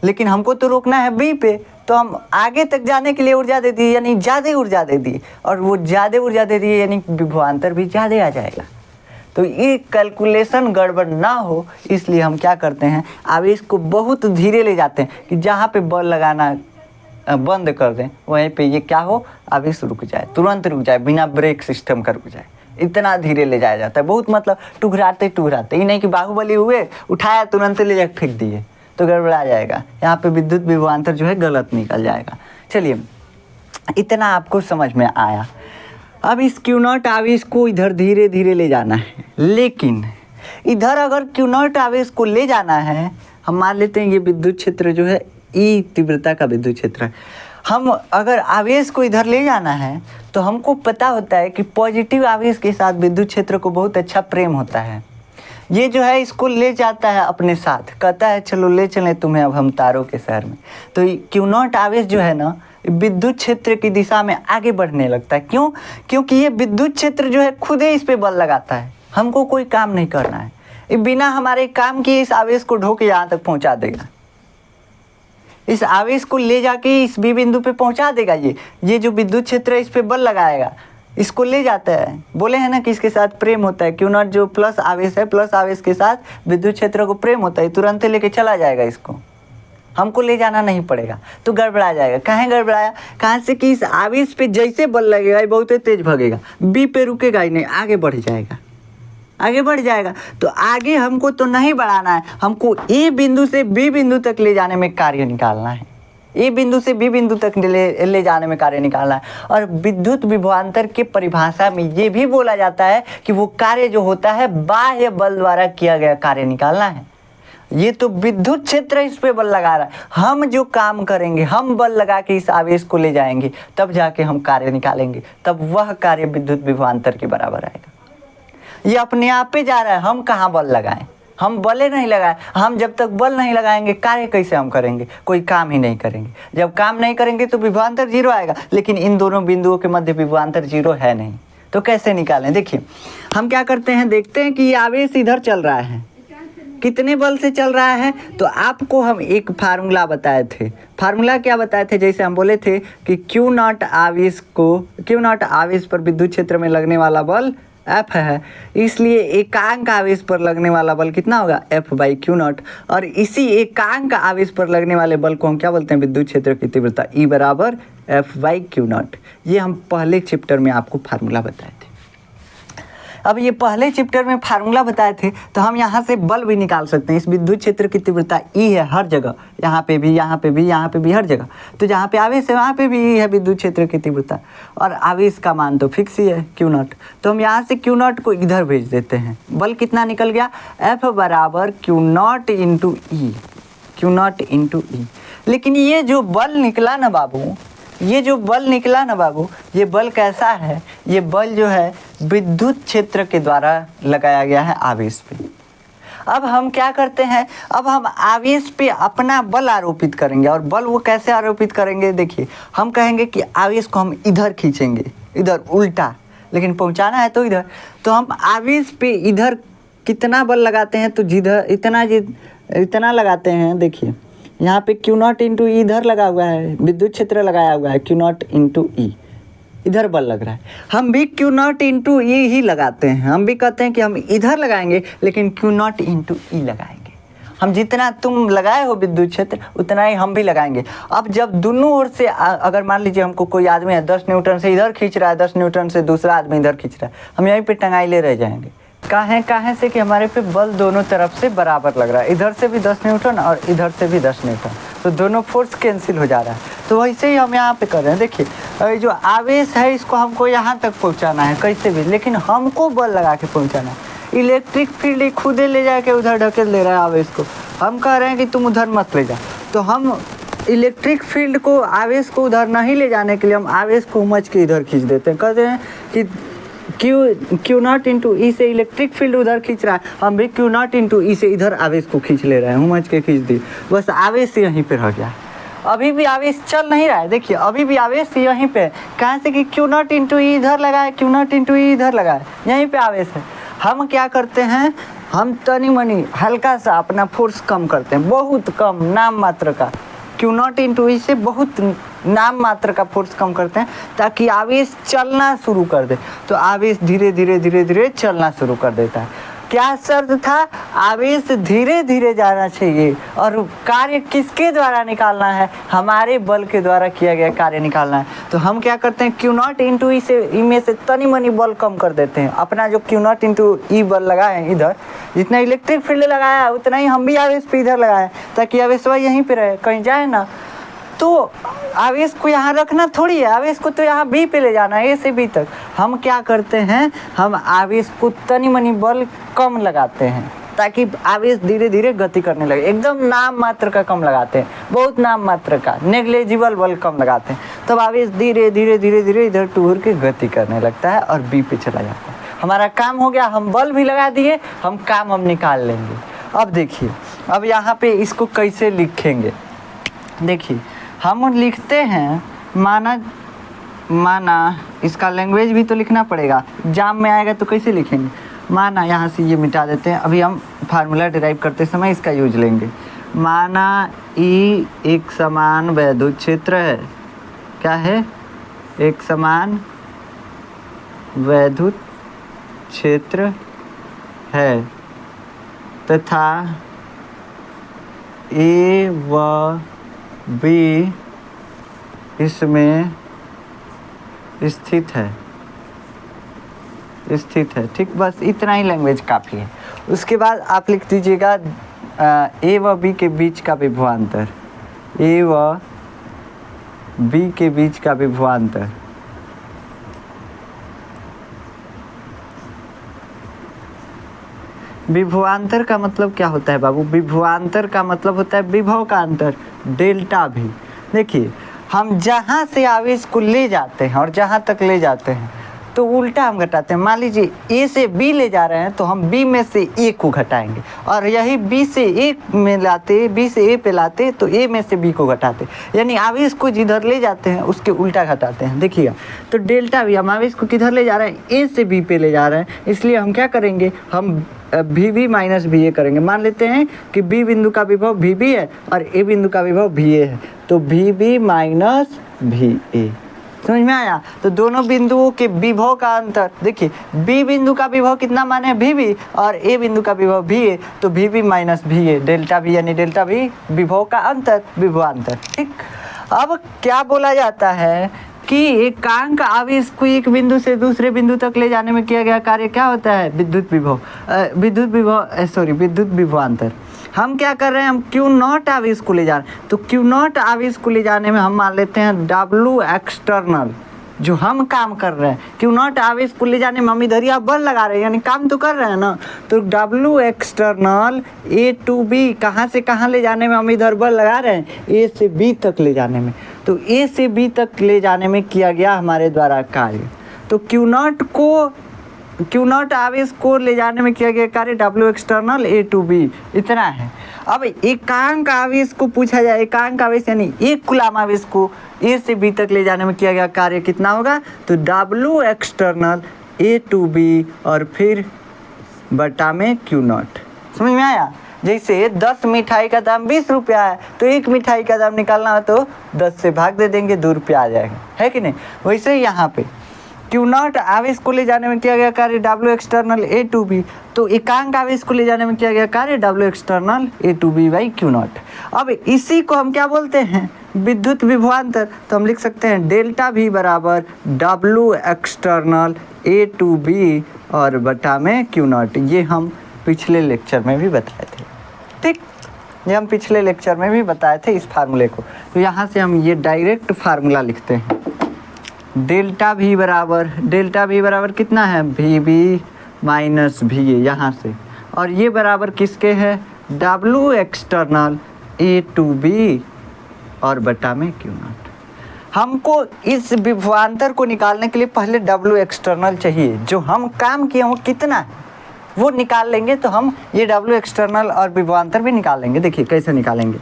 लेकिन हमको तो रोकना है बी पे, तो हम आगे तक जाने के लिए ऊर्जा दे दिए, यानी ज़्यादा ऊर्जा दे दी, और वो ज़्यादा ऊर्जा दे दिए यानी विभवांतर भी ज़्यादा आ जाएगा। तो ये कैलकुलेशन गड़बड़ ना हो, इसलिए हम क्या करते हैं, आवेश को बहुत धीरे ले जाते हैं कि जहाँ पे बल लगाना बंद कर दें, वहीं पे ये क्या हो, आवेश रुक जाए, तुरंत रुक जाए, बिना ब्रेक सिस्टम का रुक जाए। इतना धीरे ले जाया जाता है, बहुत मतलब टुकराते टुकराते। ये नहीं कि बाहुबली हुए, उठाया तुरंत ले जाकर फेंक दिए, तो गड़बड़ा जाएगा। यहाँ पे विद्युत विभवांतर जो है गलत निकल जाएगा। चलिए, इतना आपको समझ में आया। अब इस क्यू नॉट आवेश को इधर धीरे धीरे ले जाना है, लेकिन इधर अगर क्यू नॉट आवेश को ले जाना है, हम मान लेते हैं ये विद्युत क्षेत्र जो है ई तीव्रता का विद्युत क्षेत्र है। हम अगर आवेश को इधर ले जाना है, तो हमको पता होता है कि पॉजिटिव आवेश के साथ विद्युत क्षेत्र को बहुत अच्छा प्रेम होता है। ये जो है इसको ले जाता है अपने साथ, कहता है चलो ले चलें तुम्हें अब हम तारों के शहर में। तो क्यू नॉट आवेश जो है ना, विद्युत क्षेत्र की दिशा में आगे बढ़ने लगता है। क्यों? क्योंकि ये विद्युत क्षेत्र जो है खुद ही इस पे बल लगाता है, हमको कोई काम नहीं करना है। ये बिना हमारे काम किए इस आवेश को ढो के यहाँ तक पहुँचा देगा, इस आवेश को ले जाके इस बी बिंदु पे पहुंचा देगा। ये जो विद्युत क्षेत्र है इस पे बल लगाएगा, इसको ले जाता है। बोले हैं ना कि इसके साथ प्रेम होता है, क्यू नॉट जो प्लस आवेश है, प्लस आवेश के साथ विद्युत क्षेत्र को प्रेम होता है, तुरंत लेके चला जाएगा, इसको हमको ले जाना नहीं पड़ेगा। तो गड़बड़ा जाएगा। कहाँ गड़बड़ाया? कहाँ से कि इस आवेश पे जैसे बल लगेगा ये बहुत तेज भागेगा, बी पे रुकेगा ही नहीं, आगे बढ़ जाएगा, आगे बढ़ जाएगा। तो आगे हमको तो नहीं बढ़ाना है, हमको ए बिंदु से बी बिंदु तक ले जाने में कार्य निकालना है, ए बिंदु से बी बिंदु तक ले जाने में कार्य निकालना है। और विद्युत विभवांतर के परिभाषा में ये भी बोला जाता है कि वो कार्य जो होता है बाह्य बल द्वारा किया गया कार्य निकालना है। ये तो विद्युत क्षेत्र इस पे बल लगा रहा है, हम जो काम करेंगे, हम बल लगा के इस आवेश को ले जाएंगे, तब जाके हम कार्य निकालेंगे, तब वह कार्य विद्युत विभवांतर के बराबर आएगा। ये अपने आप पे जा रहा है, हम कहाँ बल लगाएं, हम बले नहीं लगाए। हम जब तक बल नहीं लगाएंगे कार्य कैसे हम करेंगे? कोई काम ही नहीं करेंगे। जब काम नहीं करेंगे तो विभवांतर जीरो आएगा, लेकिन इन दोनों बिंदुओं के मध्य विभवांतर जीरो है नहीं, तो कैसे निकालें? देखिए, हम क्या करते हैं, देखते हैं कि ये आवेश इधर चल रहा है, कितने बल से चल रहा है। तो आपको हम एक फार्मूला बताए थे। फार्मूला क्या बताए थे? जैसे हम बोले थे कि क्यू नॉट आवेश पर विद्युत क्षेत्र में लगने वाला बल F है, इसलिए एकांक आवेश पर लगने वाला बल कितना होगा? F by Q not. और इसी एकांक आवेश पर लगने वाले बल को हम क्या बोलते हैं? विद्युत क्षेत्र की तीव्रता E बराबर F बाई क्यू नॉट। ये हम पहले चैप्टर में आपको फार्मूला बताए थे। अब ये पहले चैप्टर में फार्मूला बताए थे, तो हम यहाँ से बल भी निकाल सकते हैं। इस विद्युत क्षेत्र की तीव्रता ई है हर जगह, यहाँ पे भी, यहाँ पे भी, यहाँ पे भी, हर जगह। तो जहाँ पे आवेश है वहाँ पे भी ई है विद्युत क्षेत्र की तीव्रता, और आवेश का मान तो फिक्स ही है क्यू नॉट। तो हम यहाँ से क्यू नॉट को इधर भेज देते हैं। बल कितना निकल गया, एफ बराबर Q naught into E, Q naught into E. लेकिन ये जो बल निकला ना बाबू, ये जो बल निकला ना बाबू, ये बल कैसा है, ये बल जो है विद्युत क्षेत्र के द्वारा लगाया गया है आवेश पे। अब हम क्या करते हैं, अब हम आवेश पे अपना बल आरोपित करेंगे। और बल वो कैसे आरोपित करेंगे, देखिए हम कहेंगे कि आवेश को हम इधर खींचेंगे, इधर उल्टा, लेकिन पहुंचाना है तो इधर। तो हम आवेश पे इधर कितना बल लगाते हैं, तो जिधर इतना लगाते हैं। देखिए यहाँ पे क्यू नॉट इंटू ई इधर लगा हुआ है, विद्युत क्षेत्र लगाया हुआ है, क्यू नॉट इंटू ई इधर बल लग रहा है। हम भी क्यू नॉट इंटू ई ही लगाते हैं। हम भी कहते हैं कि हम इधर लगाएंगे, लेकिन क्यू नॉट इंटू ई लगाएंगे। हम जितना तुम लगाए हो विद्युत क्षेत्र उतना ही हम भी लगाएंगे। अब जब दोनों ओर से अगर मान लीजिए हमको कोई आदमी है 10 न्यूटन से इधर खींच रहा है, 10 न्यूटन से दूसरा आदमी इधर खींच रहा है, हम यहीं पे टंगाइले रह जाएंगे। काहे से कि हमारे पे बल दोनों तरफ से बराबर लग रहा है, इधर से भी 10 न्यूटन और इधर से भी 10 न्यूटन, तो दोनों फोर्स कैंसिल हो जा रहा है। तो वैसे ही हम यहाँ पे कर रहे हैं। देखिए जो आवेश है इसको हमको यहाँ तक पहुँचाना है कैसे भी, लेकिन हमको बल लगा के पहुँचाना है। इलेक्ट्रिक फील्ड खुदे ले जाके उधर ढकेल दे रहा है आवेश को। हम कह रहे हैं कि तुम उधर मत ले जा, तो हम इलेक्ट्रिक फील्ड को, आवेश को उधर नहीं ले जाने के लिए हम आवेश को उमच के इधर खींच देते हैं। कहते हैं कि क्यू नॉट इंटू ई से इलेक्ट्रिक फील्ड उधर खींच रहा है, हम भी क्यू नॉट इंटू ई से इधर आवेश को खींच ले रहे हैं, उमच के खींच दी, बस आवेश यहीं पे रह गया। अभी भी आवेश चल नहीं रहा है। देखिए अभी भी आवेश यहीं पे है। कहाँ से कि क्यू नॉट इंटू ई इधर लगा है, क्यू नॉट इंटू ई इधर लगा है, यहीं पे आवेश है। हम क्या करते हैं, हम तनी मनी हल्का सा अपना फोर्स कम करते हैं, बहुत कम, नाम मात्र का। क्यू नॉट इंटू ई से बहुत नाम मात्र का फोर्स कम करते हैं ताकि आवेश चलना शुरू कर दे। तो आवेश धीरे धीरे धीरे धीरे चलना शुरू कर देता है। क्या शर्त था, आवेश धीरे धीरे जाना चाहिए और कार्य किसके द्वारा निकालना है, हमारे बल के द्वारा किया गया कार्य निकालना है। तो हम क्या करते हैं, क्यू नॉट इंटू ई से, ई में से तनी मनी बल कम कर देते हैं। अपना जो क्यू नॉट इंटू ई बल लगाए हैं इधर, जितना इलेक्ट्रिक फील्ड लगाया है उतना ही हम भी आवेश पे इधर लगाए, ताकि आवेश यहीं पे रहे, कहीं जाए ना। तो आवेश को यहाँ रखना थोड़ी है, आवेश को तो यहाँ बी पे ले जाना है, ए से बी तक। हम क्या करते हैं, हम आवेश को तनी मनी बल कम लगाते हैं ताकि आवेश धीरे धीरे गति करने लगे। एकदम नाम मात्र का कम लगाते हैं, बहुत नाम मात्र का, नेग्लेजिबल बल कम लगाते हैं। तब आवेश धीरे धीरे धीरे धीरे इधर टूर के गति करने लगता है और बी पे चला जाता है। हमारा काम हो गया, हम बल भी लगा दिए, हम काम हम निकाल लेंगे। अब देखिए, अब यहाँ पे इसको कैसे लिखेंगे, देखिए हम लिखते हैं, माना इसका लैंग्वेज भी तो लिखना पड़ेगा, एग्जाम में आएगा तो कैसे लिखेंगे। माना यहाँ से ये मिटा देते हैं, अभी हम फार्मूला डिराइव करते समय इसका यूज लेंगे। माना ई एक समान वैद्युत क्षेत्र है, क्या है, एक समान वैद्युत क्षेत्र है तथा ए व बी इसमें स्थित है, ठीक, बस इतना ही लैंग्वेज काफ़ी है। उसके बाद आप लिख दीजिएगा ए व बी के बीच का विभवांतर, ए व बी के बीच का विभवांतर। विभवांतर का मतलब क्या होता है बाबू, विभवांतर का मतलब होता है विभव का अंतर, डेल्टा भी। देखिए हम जहाँ से आवेश को ले जाते हैं और जहाँ तक ले जाते हैं तो उल्टा हम घटाते हैं। मान लीजिए ए से बी ले जा रहे हैं तो हम बी में से ए को घटाएंगे, और यही बी से ए में लाते, बी से ए पे लाते तो ए में से बी को घटाते, यानी आवेश को जिधर ले जाते हैं उसके उल्टा घटाते हैं। देखिएगा, तो डेल्टा भी, हम आवेश को किधर ले जा रहे हैं, ए से बी पे ले जा रहे हैं, इसलिए हम क्या करेंगे, हम V B minus V A करेंगे। मान लेते हैं कि बी बिंदु का विभव वी बी है और ए बिंदु का विभव वी ए है, तो V B minus V A. समझ में आया। तो दोनों बिंदुओं के विभव का अंतर, देखिए बी बिंदु का विभव कितना माने वी बी और ए बिंदु का विभव वी ए, तो V B minus V A, delta V यानी डेल्टा वी विभव का अंतर, विभवांतर। ठीक, अब क्या बोला जाता है कि एकांक आवेश को एक बिंदु से दूसरे बिंदु तक ले जाने में किया गया कार्य क्या होता है? विद्युत विभवांतर। हम क्या कर रहे हैं? हम क्यू नॉट आवेश को ले जा रहे हैं। तो क्यू नॉट आवेश को ले जाने में हम मान लेते हैं डब्ल्यू एक्सटर्नल, जो हम काम कर रहे हैं क्यू नॉट आवेश को ले जाने में हम इधर या बल लगा रहे हैं, यानी काम तो कर रहे हैं ना। तो W external A to B, कहाँ से कहाँ ले जाने में हम इधर बल लगा रहे हैं? ए से बी तक ले जाने में। तो ए से बी तक ले जाने में किया गया हमारे द्वारा कार्य। तो क्यू नॉट आवेश को ले जाने में किया गया कार्य W external A to B, इतना है। अब एकांक आवेश को पूछा जाए, एकांक आवेश यानी एक कूलाम आवेश को ए से बी तक ले जाने में किया गया कार्य कितना होगा? तो W external A to B और फिर बटा में क्यू नॉट। समझ में आया? जैसे 10 मिठाई का दाम 20 रुपया है, तो एक मिठाई का दाम निकालना हो तो 10 से भाग दे देंगे, 2 रुपया आ जाएगा, है कि नहीं? वैसे यहाँ पे क्यू नॉट आवेश को ले जाने में किया गया कार्य W external A to B, तो एकांक आवेश को ले जाने में किया गया कार्य W external A to B by Q naught. अब इसी को हम क्या बोलते हैं? विद्युत विभवांतर। तो हम लिख सकते हैं डेल्टा भी बराबर W external A to B और बटा में क्यू नॉट। ये हम पिछले लेक्चर में भी बताए थे, ठीक? ये हम पिछले लेक्चर में भी बताए थे इस फार्मूले को। तो यहाँ से हम ये डायरेक्ट फार्मूला लिखते हैं, डेल्टा भी बराबर कितना है? V B minus V A, यहाँ से, और ये बराबर किसके है? W external A to B और बटा में क्यू नॉट। हमको इस विभवांतर को निकालने के लिए पहले डब्ल्यू एक्सटर्नल चाहिए, जो हम काम किए वो कितना है वो निकाल लेंगे, तो हम ये डब्ल्यू एक्सटर्नल और विभवांतर भी निकाल लेंगे। देखिए कैसे निकालेंगे।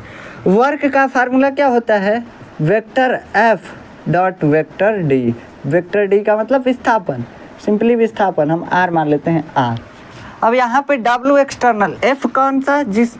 वर्क का फार्मूला क्या होता है? Vector F dot vector D. Vector D का मतलब विस्थापन, सिंपली विस्थापन, हम आर मान लेते हैं आर। अब यहाँ पे डब्ल्यू एक्सटर्नल, एफ कौन सा? जिस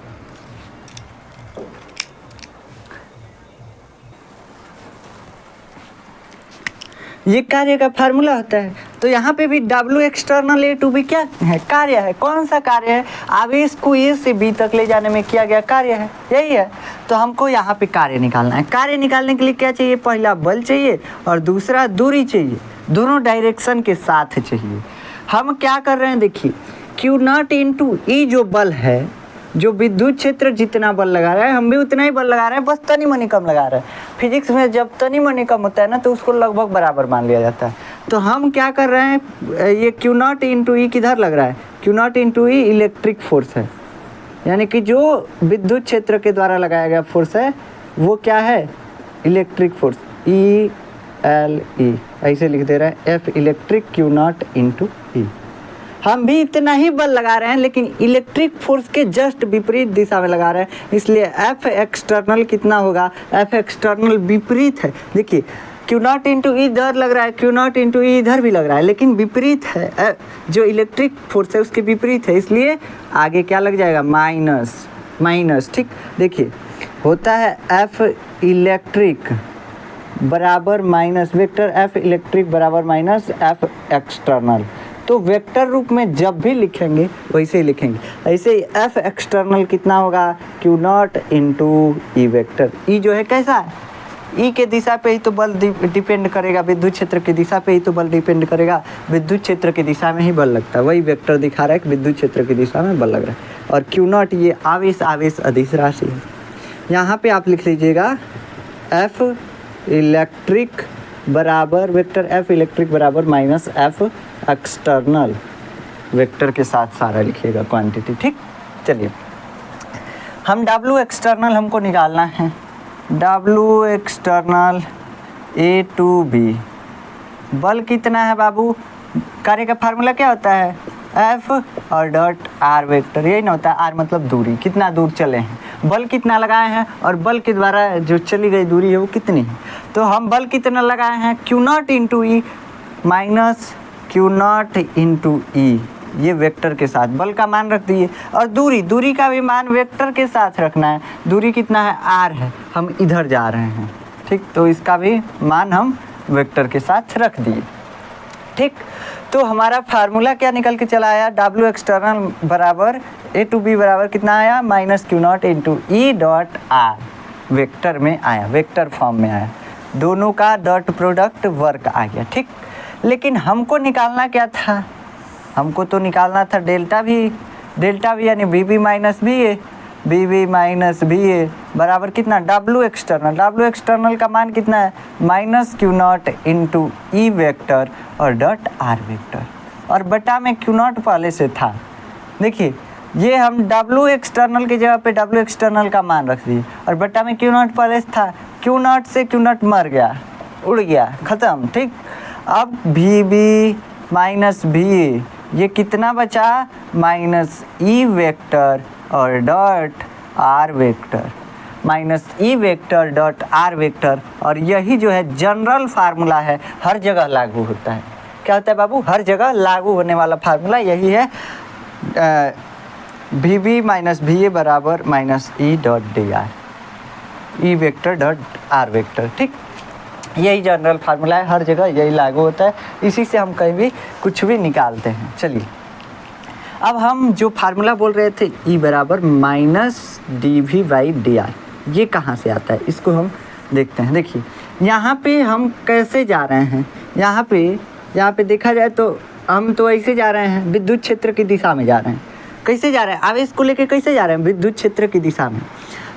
ये कार्य का फार्मूला होता है। तो यहाँ पे भी W external A to B क्या है? कार्य है। कौन सा कार्य है? आवेश को ए से बी तक ले जाने में किया गया कार्य है, यही है। तो हमको यहाँ पे कार्य निकालना है। कार्य निकालने के लिए क्या चाहिए? पहला बल चाहिए और दूसरा दूरी चाहिए, दोनों डायरेक्शन के साथ चाहिए। हम क्या कर रहे हैं? देखिए क्यू नॉट इंटू ई जो बल है, जो विद्युत क्षेत्र जितना बल लगा रहा है हम भी उतना ही बल लगा रहे हैं, बस तनी मनी कम लगा रहे हैं। फिजिक्स में जब तनी मनी कम होता है ना तो उसको लगभग बराबर मान लिया जाता है। तो हम क्या कर रहे हैं? ये क्यू नॉट इंटू ई किधर लग रहा है? क्यू नॉट इंटू ई इलेक्ट्रिक फोर्स है, यानी कि जो विद्युत क्षेत्र के द्वारा लगाया गया फोर्स है वो क्या है? Electric force, E L E, ऐसे लिख दे रहा है, F electric Q naught into E. हम भी इतना ही बल लगा रहे हैं लेकिन इलेक्ट्रिक फोर्स के जस्ट विपरीत दिशा में लगा रहे हैं, इसलिए एफ एक्सटर्नल कितना होगा? एफ एक्सटर्नल विपरीत है। देखिए क्यू नॉट इंटू ई इधर लग रहा है, क्यू नॉट इंटू ई इधर भी लग रहा है, लेकिन विपरीत है, जो इलेक्ट्रिक फोर्स है उसके विपरीत है, इसलिए आगे क्या लग जाएगा? माइनस, ठीक? देखिए होता है एफ इलेक्ट्रिक बराबर माइनस वेक्टर एफ इलेक्ट्रिक बराबर माइनस एफ एक्सटर्नल। तो वेक्टर रूप में जब भी लिखेंगे वैसे ही लिखेंगे। ऐसे ही एफ एक्सटर्नल कितना होगा? Q naught into E vector. E जो है कैसा है? ई के दिशा पे ही तो बल डिपेंड करेगा, विद्युत क्षेत्र की दिशा पे ही तो बल डिपेंड करेगा, विद्युत क्षेत्र की दिशा में ही बल लगता है। वही वेक्टर दिखा रहा है कि विद्युत क्षेत्र की दिशा में बल लग रहा है। और क्यू नॉट ये आवेश अदिश राशि है। यहाँ पे आप लिख लीजिएगा एफ इलेक्ट्रिक बराबर वेक्टर एफ इलेक्ट्रिक बराबर माइनस एफ एक्सटर्नल, वेक्टर के साथ सारा लिखिएगा क्वांटिटी, ठीक? चलिए हम डब्ल्यू एक्सटर्नल हमको निकालना है। W external A to B, बल कितना है बाबू? कार्य का फार्मूला क्या होता है? एफ और डॉट आर वेक्टर, यही ना होता है? आर मतलब दूरी, कितना दूर चले हैं, बल कितना लगाए हैं और बल के द्वारा जो चली गई दूरी है वो कितनी है। तो हम बल कितना लगाए हैं? Q naught into E minus Q naught into E, ये वेक्टर के साथ बल का मान रख दिए। और दूरी का भी मान वेक्टर के साथ रखना है। दूरी कितना है? आर है, हम इधर जा रहे हैं, ठीक? तो इसका भी मान हम वेक्टर के साथ रख दिए, ठीक? तो हमारा फार्मूला क्या निकल के चला आया? डब्ल्यू एक्सटर्नल बराबर ए टू बी बराबर कितना आया? Minus Q naught into E dot are, vector में आया, वेक्टर फॉर्म में आया। दोनों का डॉट प्रोडक्ट वर्क आ गया, ठीक। लेकिन हमको निकालना क्या था, हमको तो निकालना था डेल्टा भी यानी बी बी माइनस बी ए बराबर कितना डब्ल्यू एक्सटर्नल का मान कितना है minus Q naught into E vector और डॉट आर वेक्टर, और बटा में क्यू नॉट पहले से था। देखिए ये हम डब्ल्यू एक्सटर्नल की जगह पे डब्ल्यू एक्सटर्नल का मान रख दिए और बटा में क्यू नॉट पहले से था, क्यू नॉट से क्यू नॉट मर गया, उड़ गया, ख़त्म, ठीक। अब भी बी माइनस भी ए ये कितना बचा माइनस ई वेक्टर और dot are vector, minus E vector dot are vector. और यही जो है जनरल फार्मूला है, हर जगह लागू होता है। क्या होता है बाबू, हर जगह लागू होने वाला फार्मूला यही है, भी बी माइनस भी ए बराबर minus E dot D are, E vector dot are vector, ठीक। यही जनरल फार्मूला है, हर जगह यही लागू होता है, इसी से हम कहीं भी कुछ भी निकालते हैं। चलिए अब हम जो फार्मूला बोल रहे थे ई बराबर minus D V by D are, ये कहाँ से आता है इसको हम देखते हैं। देखिए यहाँ पे हम कैसे जा रहे हैं, यहाँ पे देखा जाए तो हम तो ऐसे जा रहे हैं, विद्युत क्षेत्र की दिशा में जा रहे हैं। कैसे जा रहे हैं, आवेश को लेकर कैसे जा रहे हैं, विद्युत क्षेत्र की दिशा में।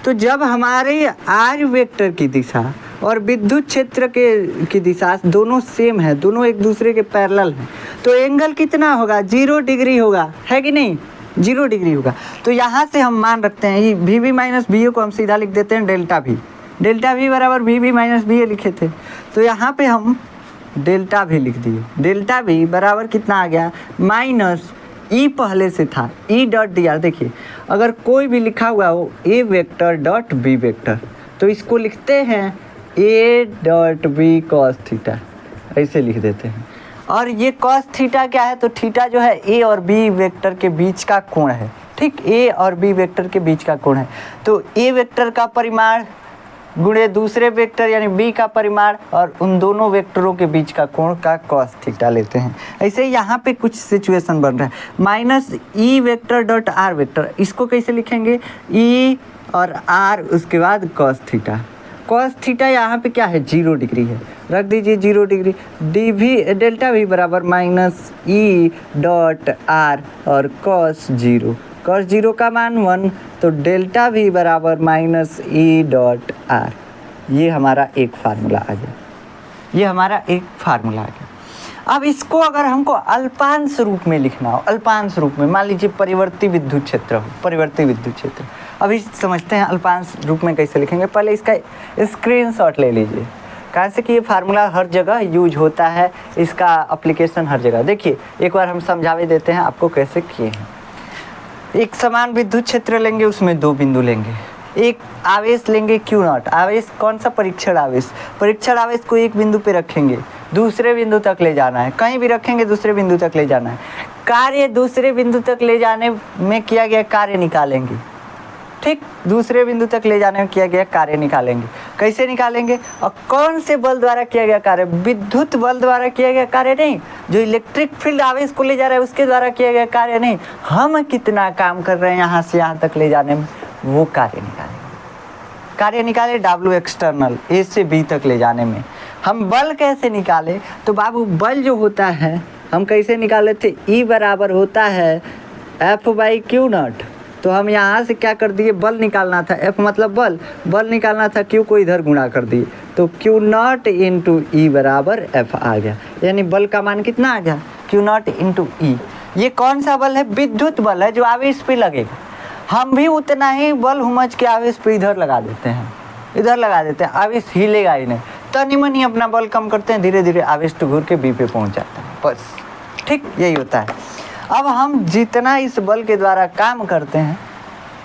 तो जब हमारे आर वेक्टर की दिशा और विद्युत क्षेत्र की दिशा दोनों सेम है, दोनों एक दूसरे के पैरेलल हैं, तो एंगल कितना होगा 0 डिग्री होगा, है कि नहीं, 0 डिग्री होगा। तो यहाँ से हम मान रखते हैं ये भी बी माइनस बी ए को हम सीधा लिख देते हैं डेल्टा भी बराबर भी बी माइनस बी ए लिखे थे, तो यहाँ पे हम डेल्टा भी लिख दिए। डेल्टा भी बराबर कितना आ गया माइनस ई पहले से था ई डॉट डी आर। देखिए अगर कोई भी लिखा हुआ हो A vector dot B vector तो इसको लिखते हैं A dot B cos theta, ऐसे लिख देते हैं। और ये कॉस थीटा क्या है, तो थीटा जो है ए और बी वेक्टर के बीच का कोण है, ठीक। ए और बी वेक्टर के बीच का कोण है, तो ए वेक्टर का परिमाण गुणे दूसरे वेक्टर यानी बी का परिमाण और उन दोनों वेक्टरों के बीच का कोण का कॉस थीटा लेते हैं। ऐसे यहाँ पे कुछ सिचुएशन बन रहा है minus E vector dot are vector, इसको कैसे लिखेंगे ई और आर उसके बाद कॉस थीटा यहाँ पे क्या है 0 डिग्री है, रख दीजिए 0 डिग्री। डी भी डेल्टा भी बराबर माइनस ई डॉट आर और कॉस 0 का मान 1, तो डेल्टा भी बराबर माइनस ई डॉट आर। ये हमारा एक फार्मूला आ गया, अब इसको अगर हमको अल्पांश रूप में लिखना हो, अल्पांश रूप में मान लीजिए परिवर्ती विद्युत क्षेत्र, अभी समझते हैं अल्पांश रूप में कैसे लिखेंगे। पहले इसका स्क्रीनशॉट ले लीजिए, कहाँ से कि ये फार्मूला हर जगह यूज होता है, इसका एप्लीकेशन हर जगह। देखिए एक बार हम समझावे देते हैं आपको कैसे किए हैं। एक समान विद्युत क्षेत्र लेंगे, उसमें 2 बिंदु लेंगे, एक आवेश लेंगे क्यू नॉट, आवेश कौन सा परीक्षण आवेश को एक बिंदु पे रखेंगे, दूसरे बिंदु तक ले जाना है, कहीं भी रखेंगे दूसरे बिंदु तक ले जाना है। कार्य दूसरे बिंदु तक ले जाने में किया गया कार्य निकालेंगे, ठीक। दूसरे बिंदु तक ले जाने में किया गया कार्य निकालेंगे। कैसे निकालेंगे और कौन से बल द्वारा किया गया कार्य, विद्युत बल द्वारा किया गया कार्य नहीं, जो इलेक्ट्रिक फील्ड आवेश को ले जा रहा है उसके द्वारा किया गया कार्य नहीं, हम कितना काम कर रहे हैं यहाँ से यहाँ तक ले जाने में, वो कार्य निकाले डब्ल्यू एक्सटर्नल ए से बी तक ले जाने में। हम बल कैसे निकाले, तो बाबू बल जो होता है हम कैसे निकाले थे, ई बराबर होता है एफ बाई क्यू नॉट। तो हम यहाँ से क्या कर दिए, बल निकालना था, एफ मतलब बल निकालना था, क्यू को इधर गुणा कर दिए, तो क्यू नॉट इंटू ई बराबर एफ आ गया, यानी बल का मान कितना आ गया क्यू नॉट इंटू ई। ये कौन सा बल है, विद्युत बल है जो आवेश पे लगेगा। हम भी उतना ही बल हुमच के आवेश पे इधर लगा देते हैं, आवेश हिलेगा ही नहीं, तनी मनी अपना बल कम करते हैं, धीरे धीरे आवेश तो घूर के बी पे पहुँच जाता है, बस, ठीक, यही होता है। अब हम जितना इस बल के द्वारा काम करते हैं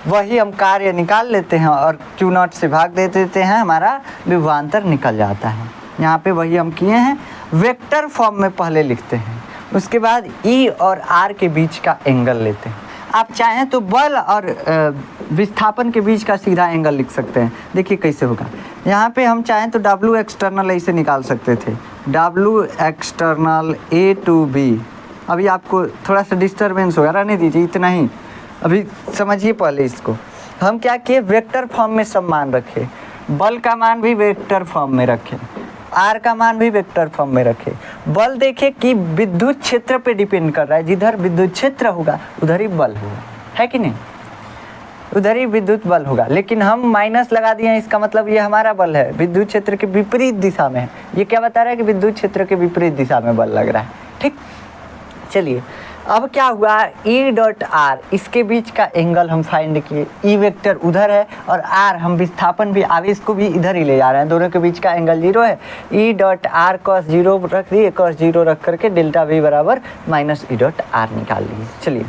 वही हम कार्य निकाल लेते हैं और क्यू नॉट से भाग दे देते हैं, हमारा विभवांतर निकल जाता है। यहाँ पे वही हम किए हैं, वेक्टर फॉर्म में पहले लिखते हैं, उसके बाद ई और आर के बीच का एंगल लेते हैं। आप चाहें तो बल और विस्थापन के बीच का सीधा एंगल लिख सकते हैं। देखिए कैसे होगा, यहाँ पे हम चाहें तो डब्ल्यू एक्सटर्नल ऐसे निकाल सकते थे, W external A to B. अभी आपको थोड़ा सा डिस्टर्बेंस होगा, रहने दीजिए, इतना ही, अभी समझिए पहले इसको। हम क्या किए, वेक्टर फॉर्म में सब मान रखे, बल का मान भी वेक्टर फॉर्म में रखें, आर का मान भी वेक्टर फॉर्म में रखें। बल देखिए कि विद्युत क्षेत्र पे डिपेंड कर रहा है, जिधर विद्युत क्षेत्र होगा उधर ही बल होगा, है कि नहीं, उधर ही विद्युत बल होगा। लेकिन हम माइनस लगा दिए हैं, इसका मतलब ये हमारा बल है विद्युत क्षेत्र के विपरीत दिशा में है। ये क्या बता रहा है कि विद्युत क्षेत्र के विपरीत दिशा में बल लग रहा है। ठीक, चलिए अब क्या हुआ, E डॉट आर, इसके बीच का एंगल हम फाइंड किए। E वेक्टर उधर है और R हम विस्थापन भी, आवेश को भी इधर ही ले जा रहे हैं, दोनों के बीच का एंगल 0 है। E डॉट आर cos 0 रख दिए, cos 0 रख करके डेल्टा V बराबर माइनस E डॉट आर निकाल लिए। चलिए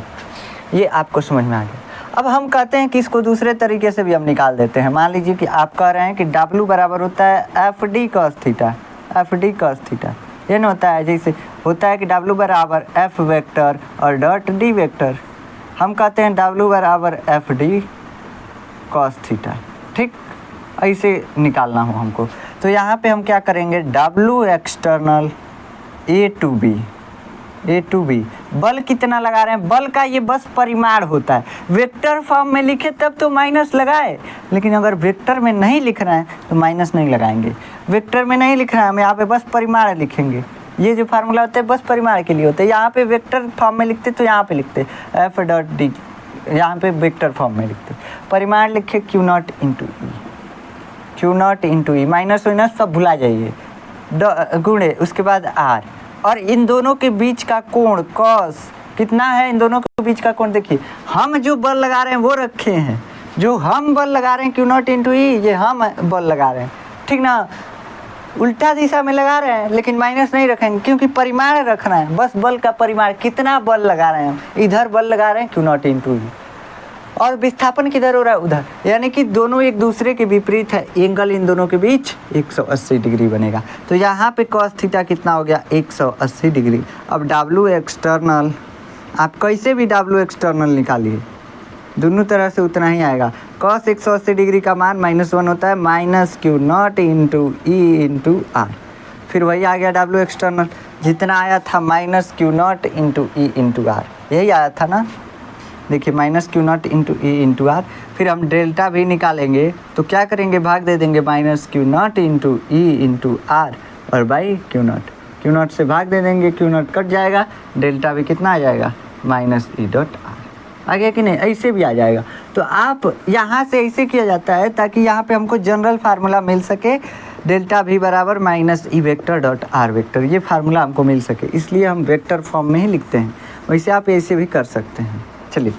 ये आपको समझ में आ गया। अब हम कहते हैं कि इसको दूसरे तरीके से भी हम निकाल देते हैं। मान लीजिए कि आप कह रहे हैं कि W बराबर होता है F D cos theta, F D cos theta. ये ना होता है, जैसे होता है कि W बराबर एफ वेक्टर और डॉट डी वेक्टर, हम कहते हैं W बराबर एफ डी कॉस थीटा। ठीक, ऐसे निकालना हो हमको, तो यहाँ पे हम क्या करेंगे, W external A to B, बल कितना लगा रहे हैं, बल का ये बस परिमाण होता है। वेक्टर फॉर्म में लिखे तब तो माइनस लगाए, लेकिन अगर वेक्टर में नहीं लिख रहे हैं तो माइनस नहीं लगाएंगे। वेक्टर में नहीं लिख रहे हैं हम, यहाँ पे बस परिमाण लिखेंगे। ये जो फार्मूला होता है बस परिमाण के लिए होता है। यहाँ पे वेक्टर फॉर्म में लिखते तो यहाँ पे लिखते एफ डॉट डी, यहाँ पे वेक्टर फॉर्म में लिखते, परिमाण लिखे Q naught into E, minus wines सब भुला जाइए, गुणे उसके बाद आर। और इन दोनों के बीच का कोण कॉस कितना है, इन दोनों के बीच का कोण देखिए, हम जो बल लगा रहे हैं वो रखे हैं, जो हम बल लगा रहे हैं क्यू नॉट इंटू ई, ये हम बल लगा रहे हैं, ठीक ना, उल्टा दिशा में लगा रहे हैं, लेकिन माइनस नहीं रखेंगे क्योंकि परिमाण रखना है, बस बल का परिमाण, कितना बल लगा रहे हैं, इधर बल लगा रहे हैं क्यू नॉट इंटू ई, और विस्थापन किधर हो रहा है, उधर, यानी कि दोनों एक दूसरे के विपरीत है। एंगल इन दोनों के बीच 180 डिग्री बनेगा। तो यहाँ पे cos थीटा कितना हो गया, 180 डिग्री। अब W एक्सटर्नल, आप कैसे भी W एक्सटर्नल निकालिए, दोनों तरह से उतना ही आएगा। cos 180 डिग्री का मान -1 होता है, minus Q naught into E into R. फिर वही आ गया W एक्सटर्नल, जितना आया था minus Q naught into E into R, यही आया था ना, देखिए minus Q naught into E into R. फिर हम डेल्टा भी निकालेंगे तो क्या करेंगे, भाग दे देंगे minus Q naught into E into R और बाई क्यू नॉट से भाग दे देंगे, क्यू नॉट कट जाएगा, डेल्टा भी कितना आ जाएगा, माइनस ई डॉट आर। आ गया कि नहीं, ऐसे भी आ जाएगा। तो आप यहाँ से ऐसे किया जाता है ताकि यहाँ पे हमको जनरल फार्मूला मिल सके, डेल्टा भी बराबर minus E vector dot are vector, ये फार्मूला हमको मिल सके, इसलिए हम वेक्टर फॉर्म में ही लिखते हैं। वैसे आप ऐसे भी कर सकते हैं। चलिए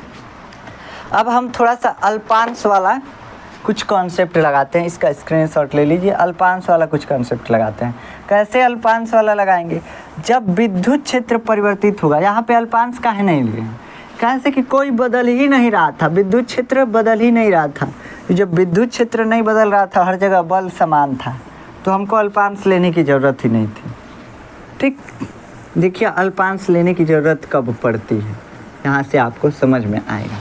अब हम थोड़ा सा अल्पांश वाला कुछ कॉन्सेप्ट लगाते हैं, इसका स्क्रीनशॉट ले लीजिए। अल्पांश वाला कुछ कॉन्सेप्ट लगाते हैं। कैसे अल्पांश वाला लगाएंगे, जब विद्युत क्षेत्र परिवर्तित होगा, यहाँ पे अल्पांश काहे नहीं लिए, कैसे कि कोई बदल ही नहीं रहा था, विद्युत क्षेत्र बदल ही नहीं रहा था। जब विद्युत क्षेत्र नहीं बदल रहा था, हर जगह बल समान था, तो हमको अल्पांश लेने की ज़रूरत ही नहीं थी। ठीक, देखिए अल्पांश लेने की ज़रूरत कब पड़ती है, यहाँ से आपको समझ में आएगा।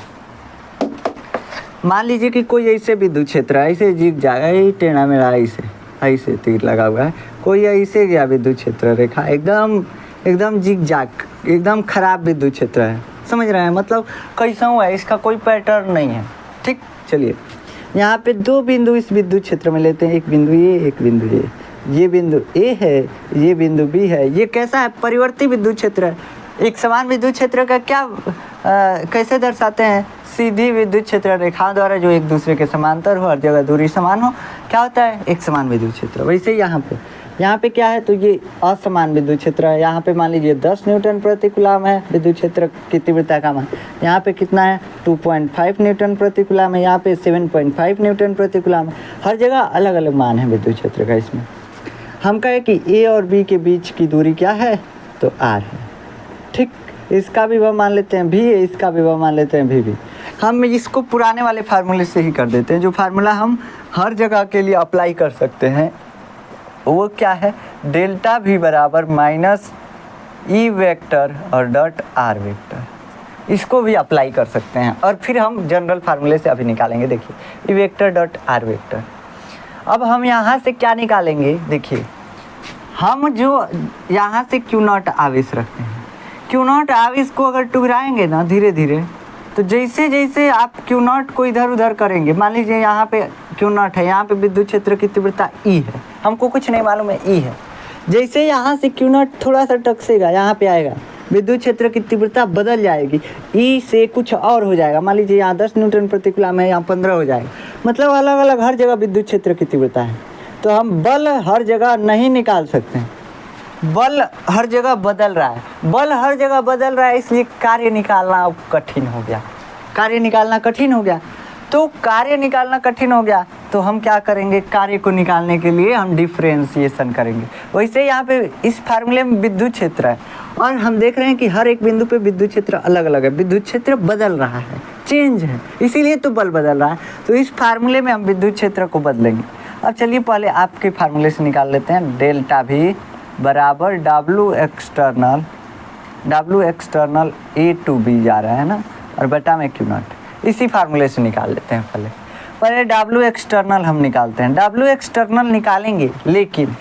मान लीजिए कि कोई ऐसे विद्युत क्षेत्र है, ऐसे जिग जाएगा, टेढ़ा मेढ़ा ऐसे तीर लगा हुआ है, कोई ऐसे गया विद्युत क्षेत्र रेखा, एकदम जिग जाग, एकदम खराब विद्युत क्षेत्र है, समझ रहे हैं, मतलब कैसा हुआ है, इसका कोई पैटर्न नहीं है। ठीक, चलिए यहाँ पे दो बिंदु इस विद्युत क्षेत्र में लेते हैं, एक बिंदु एक बिंदु ये बिंदु ए है, ये बिंदु बी है। ये कैसा है, परिवर्ती विद्युत क्षेत्र है। एक समान विद्युत क्षेत्र का क्या कैसे दर्शाते हैं, सीधी विद्युत क्षेत्र रेखा द्वारा, जो एक दूसरे के समांतर हो, हर जगह दूरी समान हो, क्या होता है, एक समान विद्युत क्षेत्र। वैसे यहाँ पे क्या है, तो ये असमान विद्युत क्षेत्र है। यहाँ पे मान लीजिए 10 न्यूटन प्रति कूलम है विद्युत क्षेत्र की तीव्रता का मान, यहाँ पे कितना है 2.5 न्यूटन प्रति कूलम है, यहाँ पे 7.5 न्यूटन प्रति कूलम है। हर जगह अलग अलग मान है विद्युत क्षेत्र का। इसमें हम कहें कि ए और बी के बीच की दूरी क्या है, तो आर है। ठीक, इसका विभव मान लेते हैं भी, इसका विभव मान लेते हैं भी। हम इसको पुराने वाले फार्मूले से ही कर देते हैं, जो फार्मूला हम हर जगह के लिए अप्लाई कर सकते हैं। वो क्या है, डेल्टा भी बराबर माइनस ई वेक्टर और डॉट आर वेक्टर, इसको भी अप्लाई कर सकते हैं। और फिर हम जनरल फार्मूले से अभी निकालेंगे, देखिए ई वेक्टर डॉट आर वेक्टर। अब हम यहाँ से क्या निकालेंगे, देखिए हम जो यहाँ से क्यू नॉट आवेश रखते हैं, क्यू नॉट आवेश को अगर टुकराएंगे ना धीरे धीरे, तो जैसे जैसे आप क्यू नॉट को इधर उधर करेंगे, मान लीजिए यहाँ पे क्यू नॉट है, यहाँ पे विद्युत क्षेत्र की तीव्रता ई है, हमको कुछ नहीं मालूम है, ई है। जैसे यहाँ से क्यू नॉट थोड़ा सा टकसेगा, यहाँ पे आएगा, विद्युत क्षेत्र की तीव्रता बदल जाएगी, ई से कुछ और हो जाएगा। मान लीजिए यहाँ 10 न्यूटन प्रति कूलम है, यहाँ 15 हो जाएगा, मतलब अलग अलग हर जगह विद्युत क्षेत्र की तीव्रता है। तो हम बल हर जगह नहीं निकाल सकते हैं, बल हर जगह बदल रहा है, बल हर जगह बदल रहा है, इसलिए कार्य निकालना अब कठिन हो गया, कार्य निकालना कठिन हो गया। तो कार्य निकालना कठिन हो गया तो हम क्या करेंगे, कार्य को निकालने के लिए हम डिफरेंशिएशन करेंगे। वैसे यहाँ पे इस फार्मूले में विद्युत क्षेत्र है और हम देख रहे हैं कि हर एक बिंदु पे विद्युत क्षेत्र अलग अलग है, विद्युत क्षेत्र बदल रहा है, चेंज है, इसीलिए तो बल बदल रहा है। तो इस फार्मूले में हम विद्युत क्षेत्र को बदलेंगे। अब चलिए पहले आपके फार्मूले से निकाल लेते हैं, डेल्टा भी बराबर W external A to B जा रहा है ना, और बटा में क्यू नॉट, इसी फार्मूले से निकाल लेते हैं। पहले डब्ल्यू एक्सटर्नल हम निकालते हैं, डब्ल्यू एक्सटर्नल निकालेंगे, लेकिन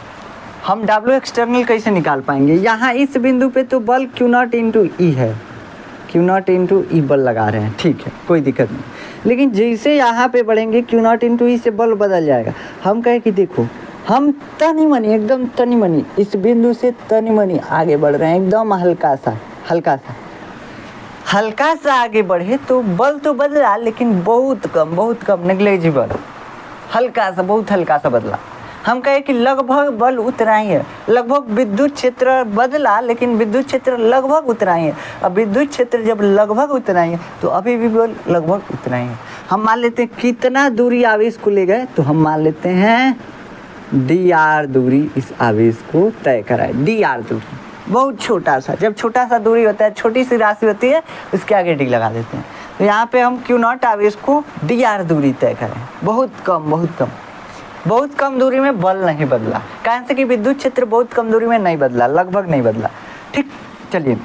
हम डब्ल्यू एक्सटर्नल कैसे निकाल पाएंगे, यहाँ इस बिंदु पे तो बल क्यू नॉट इंटू ई है, क्यू नॉट इंटू ई बल लगा रहे हैं, ठीक है, कोई दिक्कत नहीं। लेकिन जैसे यहाँ पे बढ़ेंगे क्यू नॉट इंटू ई से बल बदल जाएगा। हम कहें कि देखो हम तनी मनी, एकदम तनी मनी, इस बिंदु से तनी मनी आगे बढ़ रहे हैं, एकदम हल्का सा आगे बढ़े तो बल तो बदला, लेकिन बहुत कम नेग्लिजिबल, बहुत हल्का सा बदला। हम कहें कि लगभग बल उतना ही है, लगभग विद्युत क्षेत्र बदला, लेकिन विद्युत क्षेत्र लगभग उतना ही है। अब विद्युत क्षेत्र जब लगभग उतना ही है तो अभी भी बल लगभग उतना ही है। हम मान लेते हैं कितना दूरी आवेश को ले गए, तो हम मान लेते हैं डी आर दूरी इस आवेश को तय कराए। डी आर दूरी बहुत छोटा सा, जब छोटा सा दूरी होता है, छोटी सी राशि होती है, उसके आगे डी लगा देते हैं। तो यहाँ पे हम क्यू नॉट आवेश को डी आर दूरी तय करें, बहुत कम दूरी में बल नहीं बदला, कारण से कि विद्युत क्षेत्र बहुत कम दूरी में नहीं बदला, लगभग नहीं बदला, ठीक। चलिए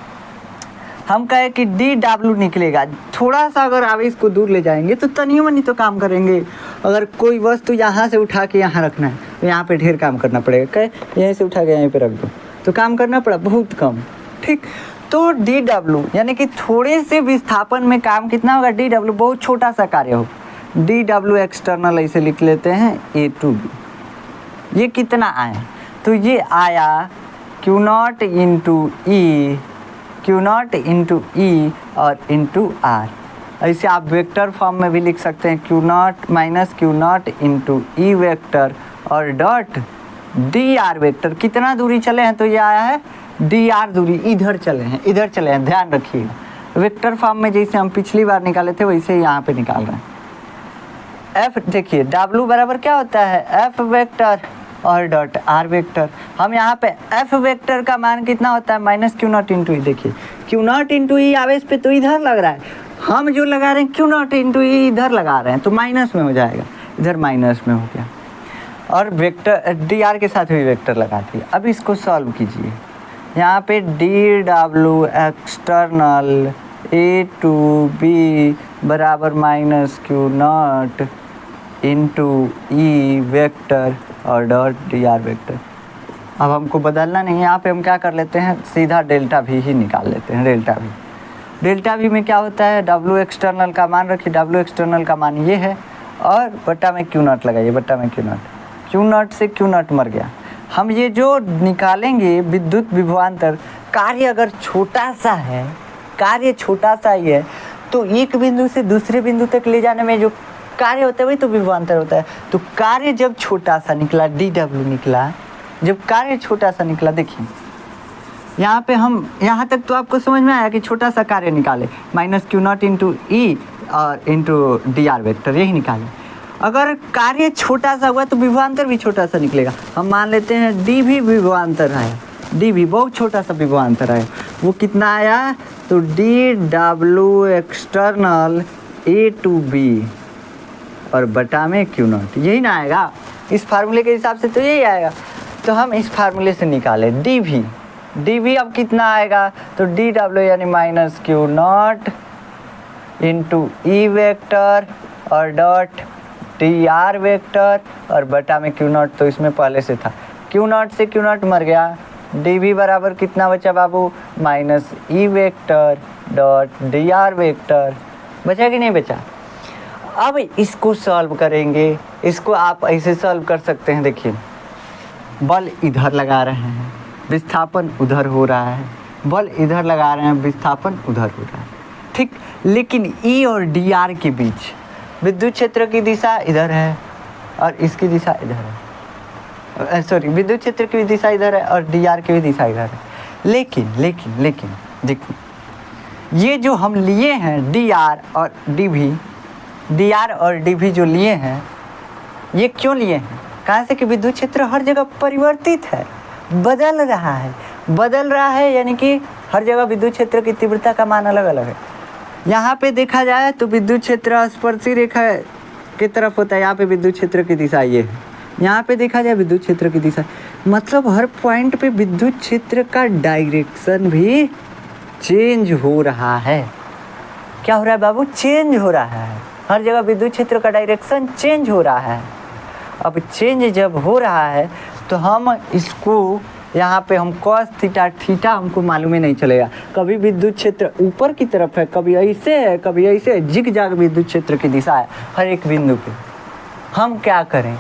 हम कहें कि डी डब्ल्यू निकलेगा, थोड़ा सा अगर आवेश को दूर ले जाएंगे तो तनी मनी तो काम करेंगे। अगर कोई वस्तु यहाँ से उठा के यहाँ रखना है तो यहाँ पे ढेर काम करना पड़ेगा, कहे यहीं से उठा के यहीं पे रख दो तो काम करना पड़ा बहुत कम, ठीक। तो डी डब्ल्यू यानी कि थोड़े से विस्थापन में काम कितना होगा, डी डब्ल्यू बहुत छोटा सा कार्य हो, डी डब्ल्यू एक्सटर्नल ऐसे लिख लेते हैं ए टू बी। ये कितना आया, तो ये आया क्यू नॉट इंटू ई और इंटू आर। ऐसे आप वेक्टर फॉर्म में भी लिख सकते हैं, Q not minus Q naught into E vector और डॉट डी आर वेक्टर। कितना दूरी चले हैं, तो ये आया है डी आर दूरी, इधर चले हैं, ध्यान रखिएगा। वेक्टर फॉर्म में जैसे हम पिछली बार निकाले थे वैसे ही यहाँ पे निकाल रहे हैं। एफ देखिए डब्ल्यू बराबर क्या होता है, एफ वेक्टर और डॉट आर वेक्टर। हम यहाँ पे एफ वेक्टर का मान कितना होता है, माइनस क्यू नॉट इंटू ई। देखिए क्यू नॉट इंटू ई आवेश पे तो इधर लग रहा है, हम जो लगा रहे हैं क्यू नॉट इंटू ई इधर लगा रहे हैं, तो माइनस में हो जाएगा, इधर माइनस में हो गया। और वेक्टर डी आर के साथ भी वेक्टर लगा दिए। अब इसको सॉल्व कीजिए, यहाँ पे D W external A to B बराबर minus Q naught into E vector और डॉट डी आर वेक्टर। अब हमको बदलना नहीं है, यहाँ पे हम क्या कर लेते हैं, सीधा डेल्टा भी ही निकाल लेते हैं। डेल्टा भी में क्या होता है, डब्ल्यू एक्सटर्नल का मान रखिए, डब्ल्यू एक्सटर्नल का मान ये है और बट्टा में क्यू नॉट लगाइए, बट्टा में क्यू नॉट से क्यू नॉट मर गया। हम ये जो निकालेंगे विद्युत विभवांतर, कार्य अगर छोटा सा ही है तो एक बिंदु से दूसरे बिंदु तक ले जाने में जो कार्य होता है वही तो विभवांतर होता है। तो कार्य जब छोटा सा निकला, डी डब्ल्यू निकला, जब कार्य छोटा सा निकला, देखिए यहाँ पे हम यहाँ तक तो आपको समझ में आया कि छोटा सा कार्य निकाले, माइनस क्यू नॉट इंटू ई और इंटू डी आर वेक्टर, यही निकाले। अगर कार्य छोटा सा हुआ तो विभवांतर भी छोटा सा निकलेगा। हम मान लेते हैं डी भी विभवांतर है, डी भी बहुत छोटा सा विभवांतर है, वो कितना आया, तो D W external A to B और बटा में क्यू नॉट, यही ना आएगा इस फार्मूले के हिसाब से, तो यही आएगा। तो हम इस फार्मूले से निकाले डी भी अब कितना आएगा, तो डी डब्ल्यू यानी minus Q naught into E vector और डॉट डी आर वेक्टर और बटा में क्यू नॉट, तो इसमें पहले से था, क्यू नॉट से क्यू नॉट मर गया, डी भी बराबर कितना बचा बाबू, minus E vector dot D R vector, बचा कि नहीं बचा। अब इसको सॉल्व करेंगे, इसको आप ऐसे सॉल्व कर सकते हैं। देखिए, बल इधर लगा रहे हैं, विस्थापन उधर हो रहा है, बल इधर लगा रहे हैं, विस्थापन उधर हो रहा है, ठीक। लेकिन ई और डी आर के बीच विद्युत क्षेत्र की दिशा इधर है और इसकी दिशा इधर है, सॉरी, विद्युत क्षेत्र की भी दिशा इधर है और डी आर की भी दिशा इधर है। लेकिन लेकिन लेकिन देखो, ये जो हम लिए हैं डी आर और डी भी जो लिए हैं, ये क्यों लिए हैं? कहाँ से कि विद्युत क्षेत्र हर जगह परिवर्तित है, बदल रहा है, यानी कि हर जगह विद्युत क्षेत्र की तीव्रता का मान अलग अलग है। यहाँ पे देखा जाए तो विद्युत क्षेत्र स्पर्शी रेखा की तरफ होता है, यहाँ पे विद्युत क्षेत्र की दिशा ये है, यहाँ पे देखा जाए विद्युत क्षेत्र की दिशा, मतलब हर पॉइंट पे विद्युत क्षेत्र का डायरेक्शन भी चेंज हो रहा है। क्या हो रहा है बाबू? चेंज हो रहा है, हर जगह विद्युत क्षेत्र का डायरेक्शन चेंज हो रहा है। अब चेंज जब हो रहा है तो हम इसको यहाँ पे हम कॉस थीटा हमको मालूम ही नहीं चलेगा। कभी विद्युत क्षेत्र ऊपर की तरफ है, कभी ऐसे है, कभी ऐसे है, जिग जाग विद्युत क्षेत्र की दिशा है हर एक बिंदु पे। हम क्या करें?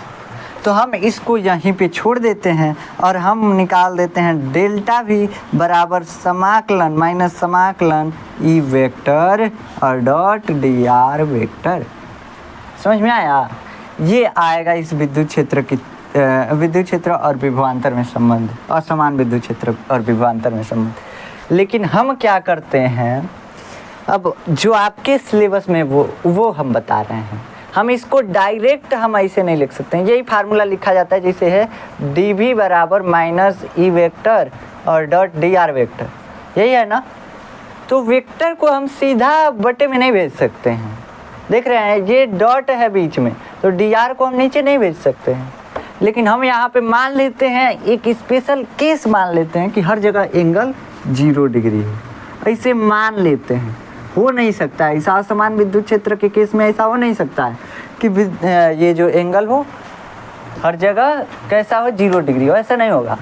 तो हम इसको यहीं पे छोड़ देते हैं और हम निकाल देते हैं डेल्टा भी बराबर समाकलन माइनस समाकलन ई वेक्टर और डॉट डी आर वेक्टर। समझ में आया? ये आएगा इस विद्युत क्षेत्र और विभवांतर में संबंध, असमान विद्युत क्षेत्र और विभवांतर में संबंध। लेकिन हम क्या करते हैं, अब जो आपके सिलेबस में वो हम बता रहे हैं, हम इसको डायरेक्ट हम ऐसे नहीं लिख सकते हैं। यही फार्मूला लिखा जाता है जैसे है डी वी बराबर माइनस ई वेक्टर और डॉट डी आर वेक्टर, यही है ना। तो वेक्टर को हम सीधा बटे में नहीं भेज सकते हैं, देख रहे हैं ये डॉट है बीच में, तो डी आर को हम नीचे नहीं भेज सकते हैं। लेकिन हम यहाँ पे मान लेते हैं, एक स्पेशल केस मान लेते हैं कि हर जगह एंगल 0 डिग्री है, ऐसे मान लेते हैं। हो नहीं सकता है ऐसा, असमान विद्युत क्षेत्र के केस में ऐसा हो नहीं सकता है कि ये जो एंगल हो हर जगह कैसा हो 0 डिग्री हो, ऐसा नहीं होगा,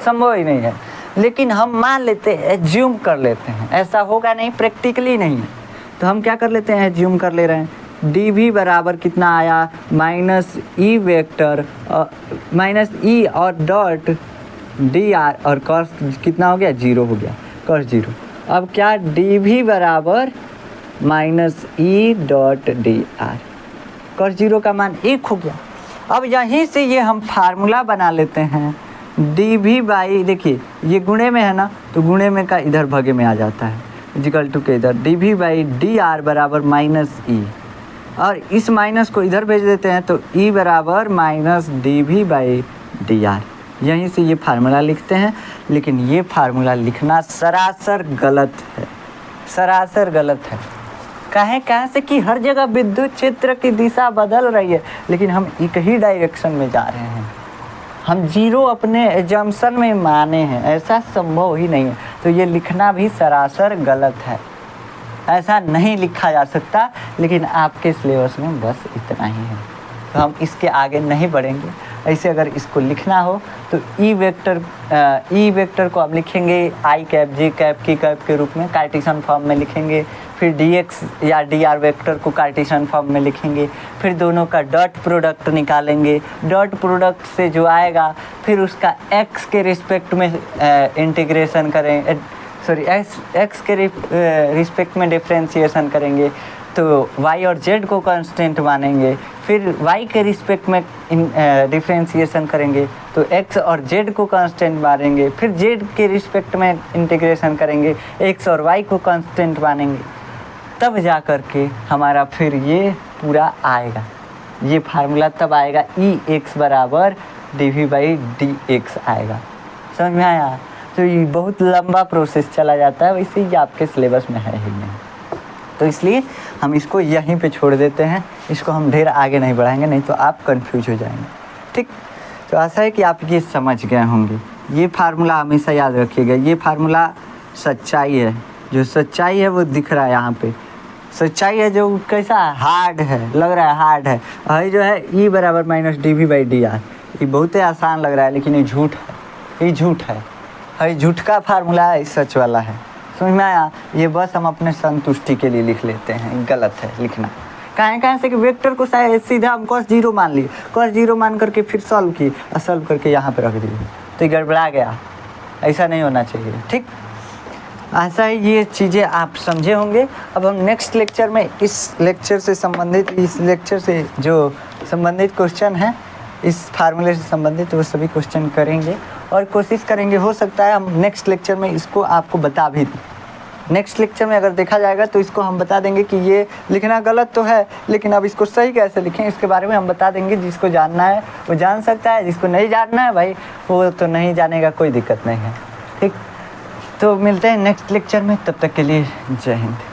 संभव ही नहीं है। लेकिन हम मान लेते हैं, एज्यूम कर लेते हैं, ऐसा होगा नहीं, प्रैक्टिकली नहीं है। तो हम क्या कर लेते हैं, एज्यूम कर ले रहे हैं डी वी बराबर कितना आया minus E vector minus E और डॉट डी आर और कॉस कितना हो गया 0 हो गया, कॉस 0। अब क्या डी वी बराबर minus E dot D are, cos 0 का मान 1 हो गया। अब यहीं से ये हम फार्मूला बना लेते हैं डी वी बाई, देखिए ये गुणे में है ना, तो गुणे में का इधर भगे में आ जाता है, इजिकल टू के इधर D V by D R बराबर माइनस ई, और इस माइनस को इधर भेज देते हैं तो ई बराबर minus D V by D R. यहीं से ये फार्मूला लिखते हैं। लेकिन ये फार्मूला लिखना सरासर गलत है, सरासर गलत है। कहाँ से कि हर जगह विद्युत क्षेत्र की दिशा बदल रही है, लेकिन हम एक ही डायरेक्शन में जा रहे हैं। हम 0 अपने एजम्पशन में माने हैं, ऐसा संभव ही नहीं है। तो ये लिखना भी सरासर गलत है, ऐसा नहीं लिखा जा सकता। लेकिन आपके सिलेबस में बस इतना ही है, तो हम इसके आगे नहीं बढ़ेंगे। ऐसे अगर इसको लिखना हो तो ई वेक्टर को हम लिखेंगे आई कैप जे कैप की कैप के रूप में, कार्टेशियन फॉर्म में लिखेंगे। फिर डी एक्स या डी आर वेक्टर को कार्टेशियन फॉर्म में लिखेंगे। फिर दोनों का डॉट प्रोडक्ट निकालेंगे। डॉट प्रोडक्ट से जो आएगा फिर उसका एक्स के रिस्पेक्ट में इंटीग्रेशन करें, सॉरी एक्स के रिस्पेक्ट में डिफ्रेंशिएशन करेंगे। तो y और z को कांस्टेंट मानेंगे। फिर y के रिस्पेक्ट में डिफ्रेंशिएशन करेंगे तो x और z को कांस्टेंट मानेंगे। फिर z के रिस्पेक्ट में इंटीग्रेशन करेंगे, x और y को कांस्टेंट मानेंगे। तब जा कर के हमारा फिर ये पूरा आएगा, ये फार्मूला तब आएगा ई एक्स बराबर D V by D X आएगा। समझ में आया? तो ये बहुत लंबा प्रोसेस चला जाता है, वैसे ये आपके सिलेबस में है ही नहीं। तो इसलिए हम इसको यहीं पे छोड़ देते हैं, इसको हम ढेर आगे नहीं बढ़ाएंगे, नहीं तो आप कंफ्यूज हो जाएंगे। ठीक, तो आशा है कि आप ये समझ गए होंगे। ये फार्मूला हमेशा याद रखिएगा, ये फार्मूला सच्चाई है, जो सच्चाई है वो दिख रहा है यहाँ पे। सच्चाई है जो कैसा हार्ड है, लग रहा है हार्ड है। और जो है ई बराबर minus D V by D are, ये बहुत ही आसान लग रहा है, लेकिन ये झूठ है, ये झूठ है, ये झूठ का फार्मूला है, सच वाला है। समझ में आया? ये बस हम अपने संतुष्टि के लिए लिख लेते हैं, गलत है लिखना। कहाँ से कि वेक्टर को सीधा हम cos 0 मान लिए, cos 0 मान करके फिर सॉल्व किए और सॉल्व करके यहाँ पे रख दिए, तो ये गड़बड़ा गया। ऐसा नहीं होना चाहिए, ठीक। ऐसा ही ये चीज़ें आप समझे होंगे। अब हम नेक्स्ट लेक्चर में इस लेक्चर से जो संबंधित क्वेश्चन हैं, इस फार्मूले से संबंधित, वो सभी क्वेश्चन करेंगे और कोशिश करेंगे, हो सकता है हम नेक्स्ट लेक्चर में इसको आपको बता भी दें। नेक्स्ट लेक्चर में अगर देखा जाएगा तो इसको हम बता देंगे कि ये लिखना गलत तो है, लेकिन अब इसको सही कैसे लिखें इसके बारे में हम बता देंगे। जिसको जानना है वो जान सकता है, जिसको नहीं जानना है भाई वो तो नहीं जानेगा, कोई दिक्कत नहीं है, ठीक। तो मिलते हैं नेक्स्ट लेक्चर में, तब तक के लिए जय हिंद।